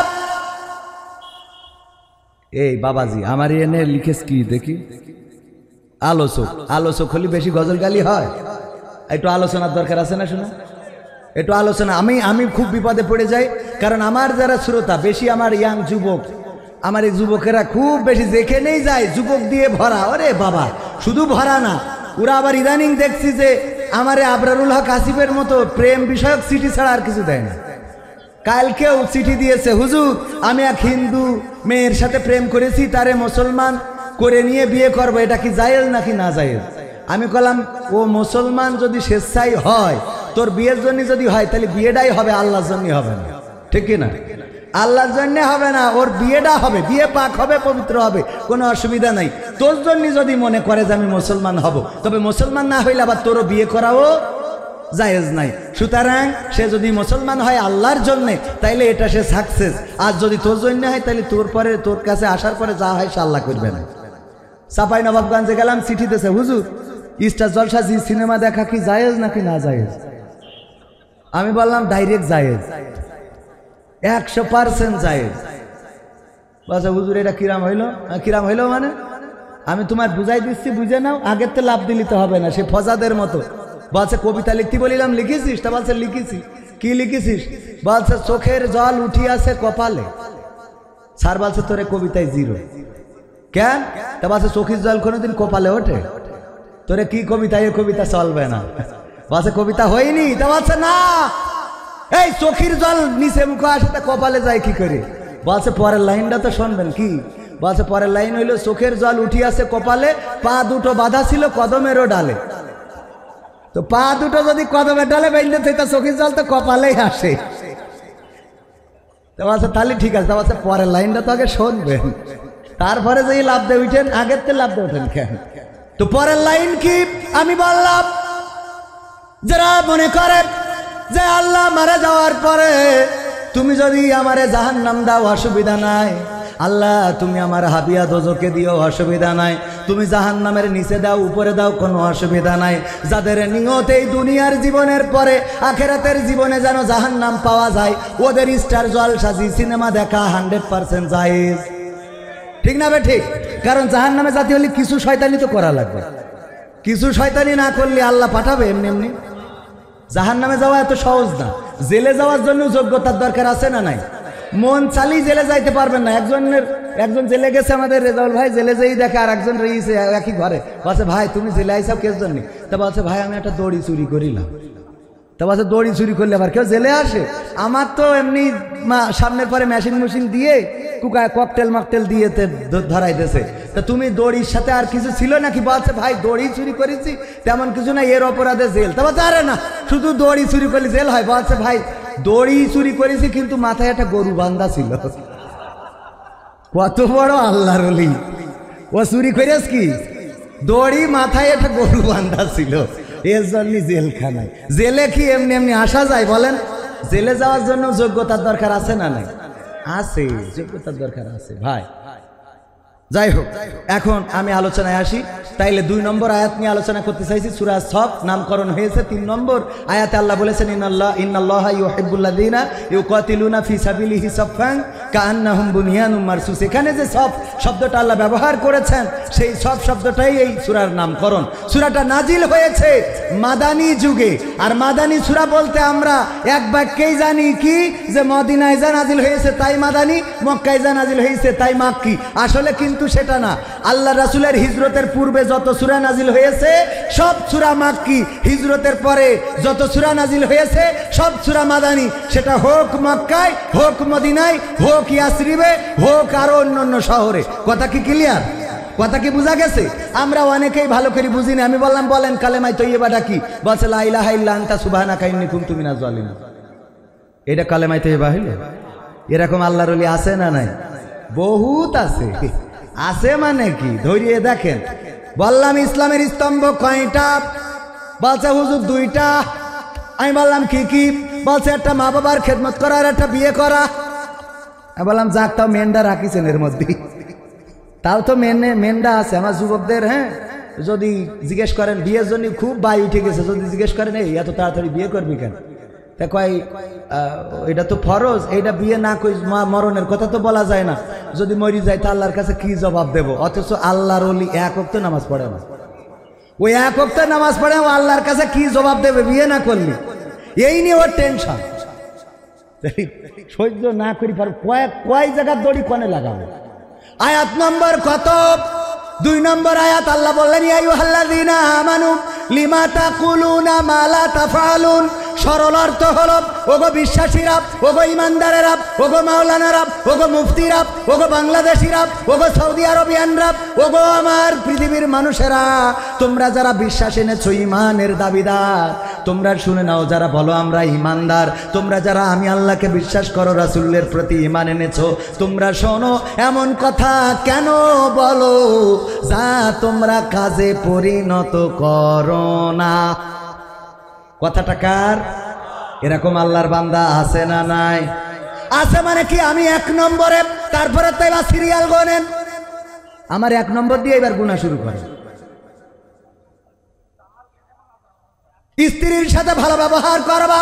এই বাবাজি আমার এনে লিখেছ কি দেখি? আলোচক। আলোচক হলে বেশি গজল গালি হয়? একটু আলোচনার দরকার আছে না? শোনা, একটু আলোচনা। আমি খুব বিপদে পড়ে যাই, কারণ আমার যারা শ্রোতা বেশি, আমার ইয়াং যুবক, আমার এই যুবকেরা খুব বেশি যেখানেই যায় যুবক দিয়ে ভরা। ওরে বাবা, শুধু ভরা না, ওরা আবার ইদানিং দেখছি যে আমারে আবরারুল হক আসিফের মতো প্রেম বিষয়ক চিঠি ছাড়া আর কিছু দেয় না। কালকেও চিঠি দিয়েছে, হুজুর আমি এক হিন্দু মেয়ের সাথে প্রেম করেছি, তারে মুসলমান করে নিয়ে বিয়ে করবো, এটা কি জায়েজ নাকি না জায়েজ? আমি বললাম ও মুসলমান যদি স্বেচ্ছাই হয়, তোর বিয়ের জন্য যদি হয়, তাহলে বিয়েটাই হবে, আল্লাহর জন্য হবে না, ঠিক কিনা? আল্লাহর জন্য হবে না, ওর বিয়েটা হবে, বিয়ে পাক হবে, পবিত্র হবে, কোনো অসুবিধা নাই। তোর জন্য যদি মনে করে যে আমি মুসলমান হব, তবে মুসলমান না হইলে আবার তোরও বিয়ে করাও জায়েজ নাই। সুতরাং সে যদি মুসলমান হয় আল্লাহর জন্যে, তাইলে এটা সে সাকসেস। আর যদি তোর জন্য হয়, তাহলে তোর পরে, তোর কাছে আসার পরে যা হয় সে আল্লাহ করবে না। চাপাই নবাবগঞ্জে গেলাম, চিঠি দিয়েছে, হুজুর স্টার জলসা জি সিনেমা দেখা কি জায়েজ নাকি না জায়েজ? আমি বললাম ডাইরেক্ট জায়েজ, 100% জায়েজ। বলছে হুজুর এটা কিরাম হইলো? কিরাম হইলো মানে আমি তোমার বুঝাই দিচ্ছি, বুঝে নাও, আগের তো লাভ দিলিতে হবে না। সে ফজাদের মতো বলছে কবিতা লিখতে বলিলাম, লিখেছিস? তা বলছে লিখেছি। কি লিখেছিস? বলছে চোখের জল উঠিয়াছে কপালে। স্যার বলছে তোরে কবিতায় জিরো। কেন? তা বলছে চোখের জল কোনোদিন কপালে ওঠে? তোরে কি কবিতা, এ কবিতা চলবে না। বলছে কবিতা হয়নি? তা বলছে না, এই চোখের জল নিচে মুখে আসে তা কপালে যায় কি করে? বলছে পরের লাইনটা তো শুনবেন। কি বলছে? পরের লাইন হইল চোখের জল উঠিয়াছে কপালে, পা দুটো বাঁধা ছিল কদমেরও ডালে। তো পা দুটো যদি কদমের ডালে বেঁধে থাকে, তা চোখের জল তো কপালেই আসে। তা বলছে তাহলে ঠিক আছে। তা বলছে পরের লাইনটা তো আগে শুনবেন, তারপরে যেই লাভ দিয়ে উঠেন, আগের তো লাভ দিয়ে উঠেন কেন? তো পরের লাইন কি? আমি বললাম যারা মনে করে যে আল্লাহ মারা যাওয়ার পরে তুমি যদি আমারে জাহান্নাম দাও অসুবিধা নাই, আল্লাহ তুমি আমার হাবিয়া দোজকে দিও অসুবিধা নাই, তুমি জাহান্নামের নিচে দাও উপরে দাও কোনো অসুবিধা নাই। যাদের নিয়ত এই দুনিয়ার জীবনের পরে আখেরাতের জীবনে যেন জাহান্নাম পাওয়া যায়, ওদের স্টার জলসাজি সিনেমা দেখা 100% জায়েজ। ঠিক না বে ঠিক? কারণ জাহান্নামে জাতি হলে কিছু শয়তানি তো করা লাগবে। কিছু শয়তানি না করলে আল্লাহ পাঠাবে এমনি এমনি? জাহান্নামে যাওয়া এত সহজ না। জেলে যাওয়ার জন্য যোগ্যতার দরকার আছে না নাই? মন চালিয়ে জেলে যাইতে পারবেন না। একজন জেলে গেছে, আমাদের রেজাউল ভাই জেলে যেই দেখে আর একজন রয়েছে একই ঘরে, বলছে ভাই তুমি জেলে আইসাও কেস জন্য? তা বলছে ভাই আমি একটা দড়ি চুরি করিলাম। তা বলছে দড়ি চুরি করলে আবার কেউ জেলে আসে? আমার তো এমনি সামনের পরে মেশিন দিয়ে ককটেল মকটেল দিয়ে ধরাই দিয়েছে। তা তুমি দড়ির সাথে আর কিছু ছিল নাকি? বলছে ভাই দড়ি চুরি করেছি, তেমন কিছু না, এর অপরাধে জেল। তা বলছে আরে না, শুধু দড়ি চুরি করলে জেল হয়? বলছে ভাই দড়ি চুরি করেছি কিন্তু মাথায় একটা গরু বান্ধা ছিল। কত বড় আল্লাহর ওলি! ও চুরি করেছ কি? দড়ি মাথায় একটা গরু বান্ধা ছিল, এর জন্য জেলখানায়। জেলে কি এমনি এমনি আসা যায় বলেন? জেলে যাওয়ার জন্য যোগ্যতার দরকার আছে না নাই? আছে, যোগ্যতার দরকার আছে ভাই। যাই হোক, এখন আমি আলোচনায় আসি। তাইলে 2 নম্বর আয়াত নিয়ে আলোচনা করতে চাইছি। সূরা সফ নামকরণ হয়েছে 3 নম্বর আয়াতে আল্লাহ বলেছেন ইন্নাল্লাহা ইউহিব্বুল্লাযীনা ইউকাতিলুনা ফি সাবিলিহি সাফফান কাআন্নাহুম বুনিয়ানুম মারসুস। এখানে যে সফ শব্দটা আল্লাহ ব্যবহার করেছেন, সেই সফ শব্দটাই এই সূরার নামকরণ। সূরাটা নাজিল হয়েছে মাদানী যুগে। আর মাদানী সূরা বলতে আমরা এক বাক্যেই জানি কি, যে মদিনায় যা নাজিল হয়েছে তাই মাদানী, মক্কায় যা নাজিল হয়েছে তাই মাক্কি। আসলে কিন্তু সেটা না। আল্লাহ রাসূলের হিজরতের পূর্বে যত সূরা নাজিল হয়েছে সব সূরা মাক্কি, হিজরতের পরে যত সূরা নাজিল হয়েছে সব সূরা মাদানী। সেটা হোক মক্কায়, হোক মদিনায়, হোক ইয়াসরিবে, হোক আরো অন্যান্য শহরে। কথা কি ক্লিয়ার? কথা কি বোঝা গেছে? আমরা অনেকেই ভালো করে বুঝি না। আমি বললাম বলেন কালেমায়ে তৈয়্যিবাটা কি? বলছে লা ইলাহা ইল্লা আনতা সুবহানাকা ইন্নী কুনতু মিনাজ জালিমিন। এটা কালেমায়ে তৈয়্যিবা হইল? এরকম আল্লাহর ওলি আছে না নাই? বহুত আছে। আছে মানে কি? ধরিয়ে দেখেন। বললাম ইসলামের স্তম্ভ কয়টা? বলছে হুজুর 2টা। আমি বললাম কি কি? বলছে একটা মা বাবার খেদমত করা আর একটা বিয়ে করা। আমি বললাম যাক, তাও মেন্ডা রাখিছেন এর মধ্যে, তাও তো মেন্ডা আছে আমার যুবকদের। হ্যাঁ, যদি জিজ্ঞেস করেন বিয়ের জন্য খুব বাই উঠে গেছে, যদি জিজ্ঞেস করেন এই এত তাড়াতাড়ি বিয়ে করবি কেন, তা কয় এটা তো ফরজ, এইটা বিয়ে না কই মরণের কথা তো বলা যায় না, যদি মরি যায় তা আল্লাহর কাছে কি জবাব দেব? অথচ আল্লাহর ওলি 1 ওয়াক্ত নামাজ পড়ে না। ওই 1 ওয়াক্ত নামাজ পড়ে ও আল্লাহর কাছে কি জবাব দেবে বিয়ে না করলি? এই নিয়ে ওর টেনশন। সহ্য না করি পার কয় জায়গার দড়ি কনে লাগাবো? আয়াত নম্বর কত? 2 নম্বর আয়াত। আল্লাহ বললেন ইয়া আইয়ুহাল্লাযীনা আমানু লিমা তাকুলুনা মা লা তাফআলুন। সরল অর্থ হলো ওগো বিশ্বাসীরা, ওগো ইমানদারেরা, ওগো মাওলানারা, ওগো মুফতিরা, ওগো বাংলাদেশিরা, ওগো সৌদি আরবিয়ানরা, ওগো আমার পৃথিবীর মানুষেরা, তোমরা যারা বিশ্বাস এনেছো, ইমানের দাবিদার, তোমরা শুনে নাও। যারা বলো আমরা ইমানদার, তোমরা যারা আমি আল্লাহকে বিশ্বাস করো, রাসূলের প্রতি ঈমান এনেছো, তোমরা শোনো, এমন কথা কেন বলো যা তোমরা কাজে পরিণত করো না। কথাটা কার? এরকম আল্লাহর বান্দা আছে না নাই? আছে মানে কি? আমি 1 নম্বরে, তারপরে তো এবার সিরিয়াল গনেন। আমার 1 নম্বর দিয়ে এবার গুনাহ শুরু করে। স্ত্রীর সাথে ভালো ব্যবহার করবা,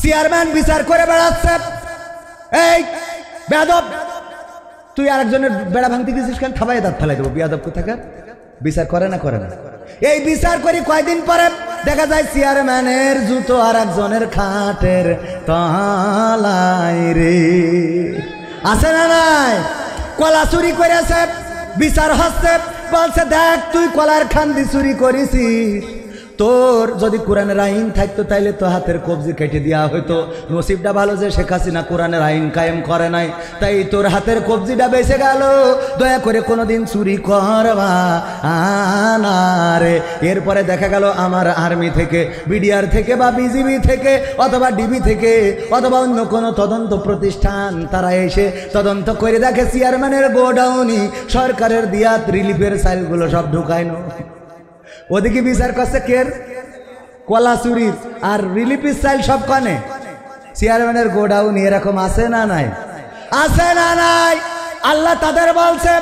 চেয়ারম্যান বিচার করে বেড়াচ্ছে, এই বেয়াদব তুই আরেকজনের বেড়া ভাঙতে গেছিস কেন? থাবায় দাঁত ফেলাই দেবো, বিয়াদব কোথাকার। বিচার করে না করে না? এই বিচার করি কয়দিন পরে দেখা যায় চেয়ারম্যানের জুতো আর একজনের খাটের তলায় রে। আছে না নাই? কলা চুরি করেছে, বিচার হচ্ছে, বলছে দেখ তুই কলার খান্দি চুরি করেছিস, তোর যদি কোরআনের আইন থাকতো তাইলে তো হাতের কবজি কেটে দেওয়া হইতো। নসিবটা ভালো যে শেখ হাসিনা কোরআনের আইন কায়েম করে নাই, তাই তোর হাতের কবজিটা বেঁচে গেল। দয়া করে কোনোদিন চুরি করবা না রে। এরপরে দেখা গেল আমার আর্মি থেকে, বিডিআর থেকে বা বিজিবি থেকে অথবা ডিবি থেকে অথবা অন্য কোনো তদন্ত প্রতিষ্ঠান তারা এসে তদন্ত করে দেখে চেয়ারম্যানের গোডাউনি সরকারের দিয়াত রিলিফের সাইলগুলো সব ঢুকায়নো। ওদিকে বিচার করছে কের? কলা চুরির আর রিলিফের সাইল সব কানে। চেয়ারম্যানের গোডাউন এরকম আছে না নাই? আছে না নাই? আল্লাহ তাদের বলছে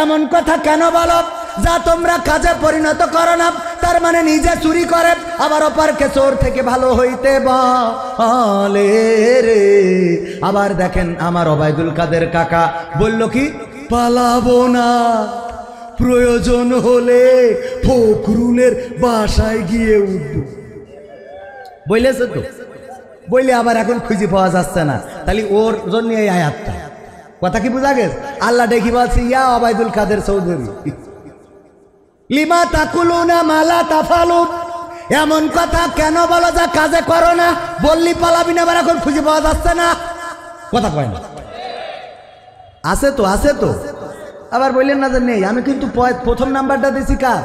এমন কথা কেন বলো যা তোমরা কাজে পরিণত করো না। তার মানে নিজে চুরি করে আবার অপরকে চোর থেকে ভালো হইতে বলে রে। আবার দেখেন আমার ওবায়দুল কাদের কাকা বলল কি, পালাবো না, প্রয়োজন হলে ফখরুলের বাসায় গিয়ে উঠব। বলেছে তো, বইলে আবার এখন খুঁজে পাওয়া যাচ্ছে না। তাহলে ওর জন্য এই আয়াতটা, কথা কি বোঝা গেছে? আল্লাহ দেখি বলছে ইয়া ওবায়দুল কাদের চৌধুরী লিমা তাকুলুনা মালা তাফালুন, এমন কথা কেন বলো যা কাজে করো না? বললি পালাবি না, আবার এখন খুঁজে পাওয়া যাচ্ছে না, কথা কয় না। আছে তো, আছে তো। আবার বললেন না যে নেই। আমি কিন্তু প্রথম নাম্বারটা দিছি কাজ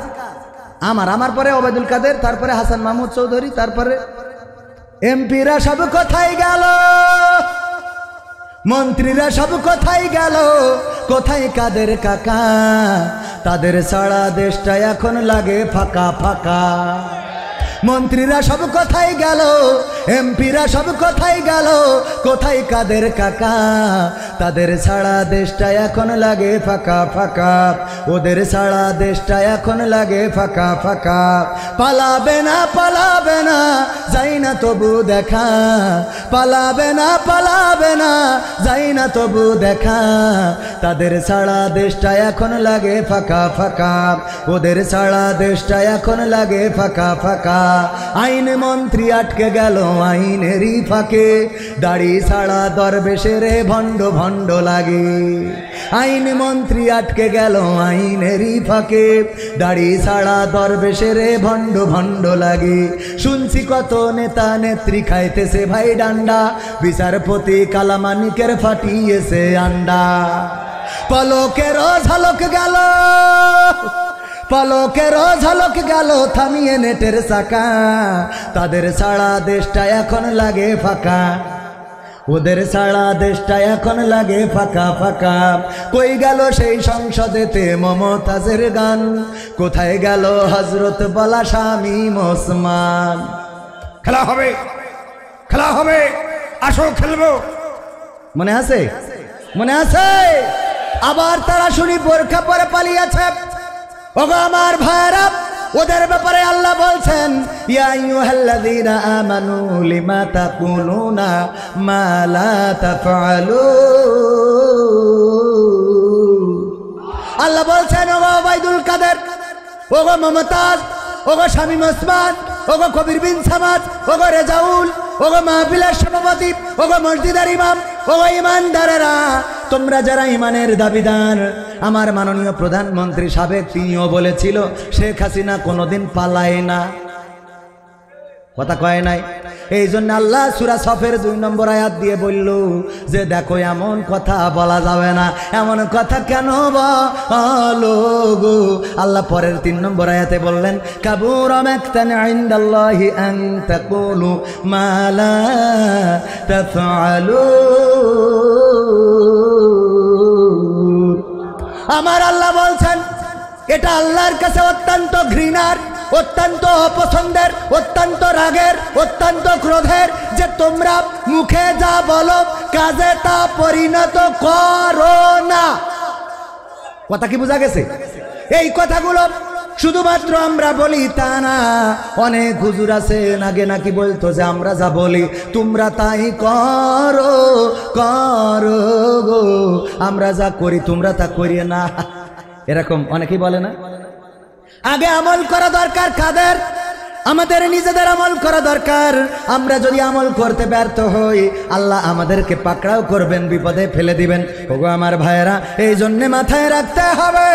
আমার পরে ওবায়দুল কাদের, তারপরে হাসান মাহমুদ চৌধুরী, তারপরে এমপিরা সব কোথায় গেল, মন্ত্রীরা সব কোথায় গেল, কোথায় কাদের কাকা? তাদের ছাড়া দেশটা এখন লাগে ফাঁকা ফাঁকা। মন্ত্রীরা সব কোথায় গেল, এমপিরা সব কোথায় গেল, কোথায় কাদের কাকা? তাদের ছাড়া দেশটা এখন লাগে ফাঁকা ফাঁকা, ওদের ছাড়া দেশটা এখন লাগে ফাঁকা ফাঁকা। পালাবে না পালাবে না যাই না তবু দেখা, পালাবে না পালাবে না যাই না তবু দেখা। তাদের ছাড়া দেশটা এখন লাগে ফাঁকা ফাঁকা, ওদের ছাড়া দেশটা এখন লাগে ফাঁকা ফাঁকা। আইন মন্ত্রী আটকে গেল আইনেরই ফাঁকে, দাড়ি ছাড়া দরবেশের ভণ্ড ভণ্ড লাগে। আইন মন্ত্রী আটকে গেল আইনেরই ফাঁকে, দাড়ি ছাড়া দরবেশের ভণ্ড ভণ্ড লাগে। শুনছি কত নেতা নেত্রী খাইতেছে ভাই ডান্ডা, বিচারপতি কালামানিকের ফাটিয়েছে আন্ডা। পলকের ঝলক গেল, পলকের ঝলক গেল থামিয়ে নেটের চাকা। তাদের ছাড়া দেশটা এখন লাগে ফাঁকা, ওদের ছাড়া দেশটা এখন লাগে ফাঁকা ফাঁকা। কই গেল সেই সংসদেতে মমতাজের গান, কোথায় গেল হজরত বলা শামীম ওসমান? খেলা হবে, খেলা হবে, আসো খেলবো, মনে আছে? মনে আছে? আবার তারা শুনি বোরখা পরে পালিয়েছে। ওগো আমার ভাইরা, ওদের ব্যাপারে আল্লাহ বলছেন ইয়া আইয়ুহাল্লাযীনা আমানু লিমা তাকুলুনা মা লা তাফআলুন। আল্লাহ বলছেন ওগো ওবায়দুল কাদের, ওগো মমতাজ, ওগো শামীম ওসমান, ওগো কবির বিন সামাদ, ওগো রেজাউল, ওগো মাহফিলের সভাপতি, ওগো মসজিদের ইমাম, ওগো ইমানদারেরা, তোমরা যারা ইমানের দাবিদার, আমার মাননীয় প্রধানমন্ত্রী সাবেক তিনিও বলেছিল শেখ হাসিনা কোনোদিন পালায় না, কথা কয় নাই। এই জন্য আল্লাহ সূরা সফের 2 নম্বর আয়াত দিয়ে বলল যে দেখো এমন কথা বলা যাবে না। এমন কথা কেন বলো গো? আল্লাহ পরের 3 নম্বর আয়াতে বললেন কাবুরা মাকতান ইনদাল্লাহি আন তাকুলু মা লা তাফআলুন। আমার আল্লাহ বলছেন এটা আল্লাহর কাছে অত্যন্ত ঘৃণার, অত্যন্ত অপছন্দের, অত্যন্ত রাগের, অত্যন্ত ক্রোধের যে তোমরা মুখে যা বলো কাজে তা পরিণত করো না। কথা কি বোঝা গেছে? এই কথাগুলো শুধুমাত্র আমরা বলি তা না, অনেক হুজুর আছেন আগে নাকি বলতো যে আমরা যা বলি তোমরা তাই করো করো গো, আমরা যা করি তোমরা তা করিয়ে না, এরকম অনেকেই বলে না। আগে আমল করা দরকার কাদের? আমাদের নিজেদের আমল করা দরকার। আমরা যদি আমল করতে ব্যর্থ হই আল্লাহ আমাদেরকে পাকড়াও করবেন, বিপদে ফেলে দিবেন। ওগো আমার ভাইয়েরা, এই জন্যে মাথায় রাখতে হবে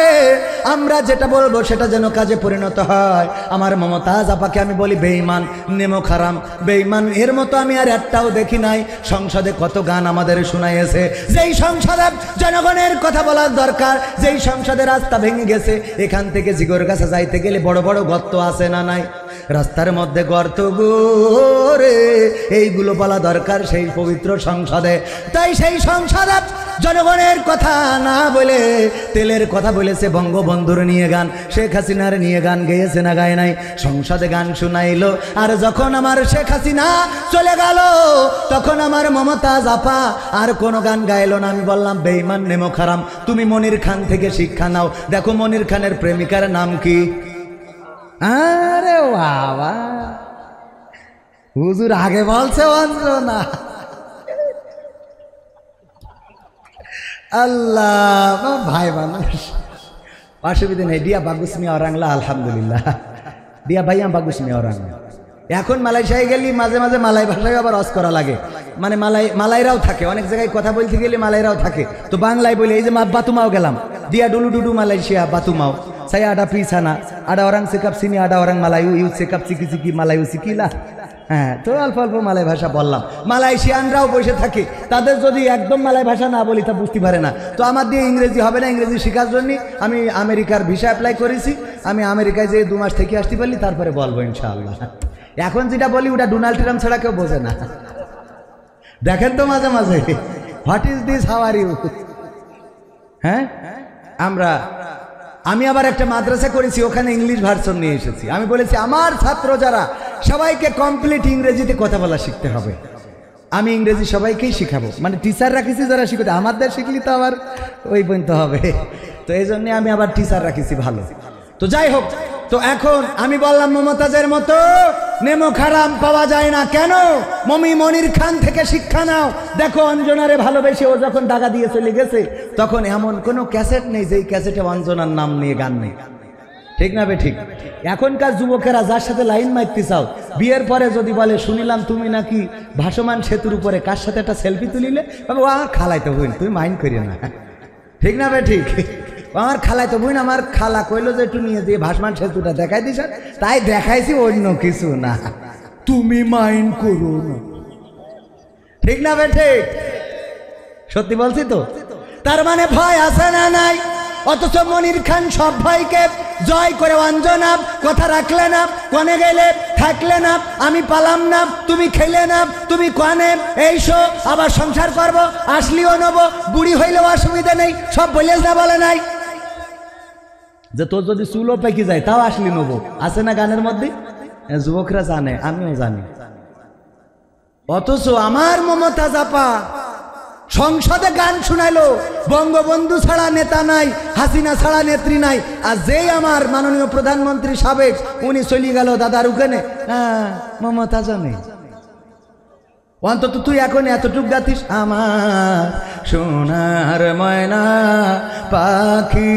আমরা যেটা বলবো সেটা যেন কাজে পরিণত হয়। আমার মমতাজ আপাকে আমি বলি বেঈমান, নেমো খারাম, বেঈমান এর মতো আমি আর একটাও দেখি নাই। সংসদে কত গান আমাদের শোনাইয়েছে, যেই সংসদে জনগণের কথা বলার দরকার, যেই সংসদে রাস্তা ভেঙে গেছে, এখান থেকে জিগর কাছে যাইতে গেলে বড় বড় গর্ত আছে না নাই? রাস্তার মধ্যে গর্ত গোরে, এইগুলো বলা দরকার সেই পবিত্র সংসদে। তাই সেই সংসদে জনগণের কথা না বলে তেলের কথা বলেছে, বঙ্গবন্ধুর নিয়ে গান, শেখ হাসিনার নিয়ে গান গেয়েছে না গায় নাই? সংসদে গান শুনাইলো, আর যখন আমার শেখ হাসিনা চলে গেল তখন আমার মমতাজ আপা আর কোনো গান গাইলো না। আমি বললাম বেঈমান, নেমো খারাম, তুমি মনির খান থেকে শিক্ষা নাও। দেখো মনির খানের প্রেমিকার নাম কি? আরে বাবা, হুজুর আগে বলছে অঞ্জনা। আল্লাহ ভাই মানুষ, অসুবিধা নেই। ডিয়া বাগুস মিয়া ওরাংলা, আলহামদুলিল্লাহ। ডিয়া ভাইয়া বাগুস মিয়া ওরাংলা। এখন মালয়েশিয়ায় গেলি মাঝে মাঝে মালাই ভাষায় আবার অস করা লাগে, মানে মালাইরাও থাকে, অনেক জায়গায় কথা বলতে গেলে মালাইরাও থাকে, তো বাংলায় বলে। এই যে বাতুমাও গেলাম, দিয়া Dulu ডুডু Malaysia বাতুমাও, saya ada pisana, ada orang sikap sini, ada orang Melayu, ইউ sikap siki-siki Melayu সিকিলা। হ্যাঁ, তো অল্প অল্প মালয় ভাষা বললাম। মালয়েশিয়ানরাও বসে থাকে, তাদের যদি একদম মালয় ভাষা না বলি তা বুঝতে পারে না। তো আমার দিয়ে ইংরেজি হবে না, ইংরেজি শেখার জন্য আমি আমেরিকার ভিসা অ্যাপ্লাই করেছি। আমি আমেরিকায় যেয়ে 2 মাস থেকে আসতে পারলি, তারপরে বলবো ইনশাআল্লাহ। এখন যেটা বলি ওটা ডোনাল্ড ট্রাম্প ছাড়া কেউ বোঝে না। দেখেন তো মাঝে মাঝে, what is this, how are you. হ্যাঁ, আমি আবার একটা মাদ্রাসা করেছি, ওখানে ইংলিশ ভার্সন নিয়ে এসেছি। আমি বলেছি আমার ছাত্র যারা, সবাইকে কমপ্লিট ইংরেজিতে কথা বলা শিখতে হবে। আমি ইংরেজি সবাইকেই শিখাবো, মানে টিচার রাখিছি যারা শিখাতে, আমাদের শিখলি তো আবার ওই পর্যন্ত হবে। তো এই জন্যে আমি আবার টিচার রাখিছি ভালো। তো যাই হোক, তো এখন আমি বললাম মমতাজের মতো নেমো খারাম পাওয়া যায় না। কেন? মনির খান থেকে শিক্ষা নাও। দেখো অঞ্জনারে ভালোবেসে ও যখন দাগা দিয়ে চলে গেছে, তখন এমন কোনো ক্যাসেট নেই যেই ক্যাসেটে অঞ্জনার নাম নিয়ে গান নেই, ঠিক না বে ঠিক? এখনকার যুবকেরা যার সাথে লাইন মারতে চাও, বিয়ের পরে যদি বলে শুনিলাম তুমি নাকি ভাসমান সেতুর উপরে কার সাথে একটা সেলফি তুলিলে, বাবা আমার খালাইতে হইন, তুমি মাইন্ড করিও না, ঠিক না বে ঠিক? আমার খালাইতে বোন, আমার খালা কইলো যে একটু নিয়ে দিয়ে ভাসমান সেতুটা দেখাই দিস, তাই দেখাইছি, অন্য কিছু না, তুমি মাইন্ড করো না, ঠিক না বে ঠিক? সত্যি বলছি তো। তার মানে ভয় আছে না নাই? অথচ মনির খান সব ভয়কে জয় করে অঞ্জনা কথা রাখলে না, কনে গেলে থাকলে না, আমি পালাম না, তুমি খেলে না, তুমি কনে এইসো, আবার সংসার করব, আসলিও নেব, বুড়ি হইলেও অসুবিধা নেই, সব বলে না, বলে নাই যে তোর যদি চুলও পেকে যায় তাও আসলি নেবো, আছে না গানের মধ্যে? যুবকরা জানে, আমিও জানি। অথচ আমার মমতাজ আপা সংসদে গান শুনাইলো, বঙ্গবন্ধু ছাড়া নেতা নাই, হাসিনা ছাড়া নেত্রী নাই, আর যেই আমার মাননীয় প্রধানমন্ত্রী সাবেক উনি চলে গেল দাদার ওখানে, মমতাজ নেই। অন্তত তুই এখন এতটুক গাতিস, আমার সোনার ময়না পাখি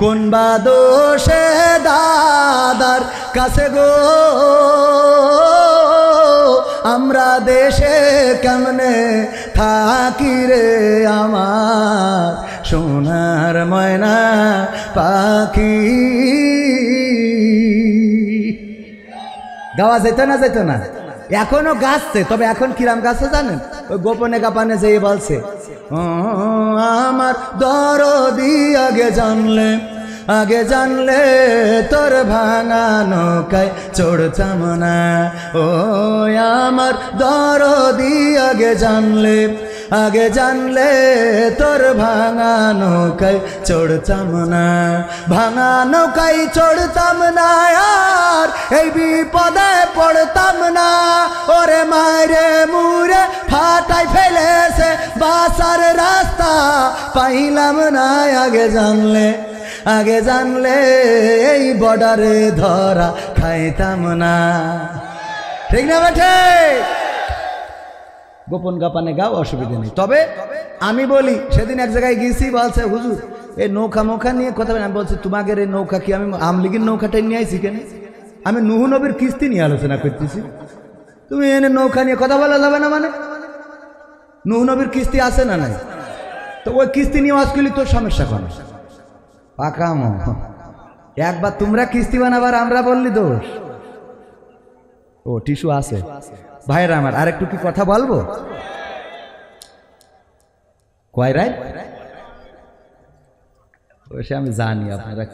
কোন বা দোষে দাদার কাছে গো, আমরা দেশে কেমনে থাকি রে আমার সোনার ময়না পাখি। গাওয়া যেত না, যেত না, এখনো গাছছে, তবে এখন কিরাম গাছে জানেন? ওই গোপনে গাপানে যেয়ে বলছে, আমার দরদি আগে জানলে, আগে জানলে তোর ভাঙা নৌকায় চড়তাম না, ও আমার দরদি আগে জানলে, আগে জানলে তোর ভাঙা নৌকায় চড়তাম না, ভাঙা নৌকায় চড়তাম না, আর এই বিপদে পড়তাম না, ওরে মায়েরে মুরে ফাটাই ফেলেছে বাসার রাস্তা পাইলাম না, আগে জানলে, আগে জানলে এই বর্ডারে ধরা খাইতাম না। ঠিক না বেঠে? গোপন গাপানে গাও, অসুবিধা নেই। তবে আমি বলি, সেদিন এক জায়গায় গেছি, বলছে হুজুর এই নৌকা মোখা নিয়ে কথা বলেন। আমি বলছি তোমাদের এই নৌকা কি আমি আমলিগের নৌকাটাই নিয়ে আইছি কেন? আমি নুহু নবীর কিস্তি নিয়ে আলোচনা করতেছি, তুমি এনে নৌকা নিয়ে কথা বলা যাবে না? মানে নুহু নবীর কিস্তি আছে না নাই? তো ওই কিস্তি নিয়ে আজ করলি তোর সমস্যা কোন? পাকাম একবার তোমরা কিস্তি বানাবার আমরা বললি দোষ। ও টিস্যু আছে ভাইরা আমার, আর একটু কি কথা বলবো? কয় রায়? আমি জানি আপনারা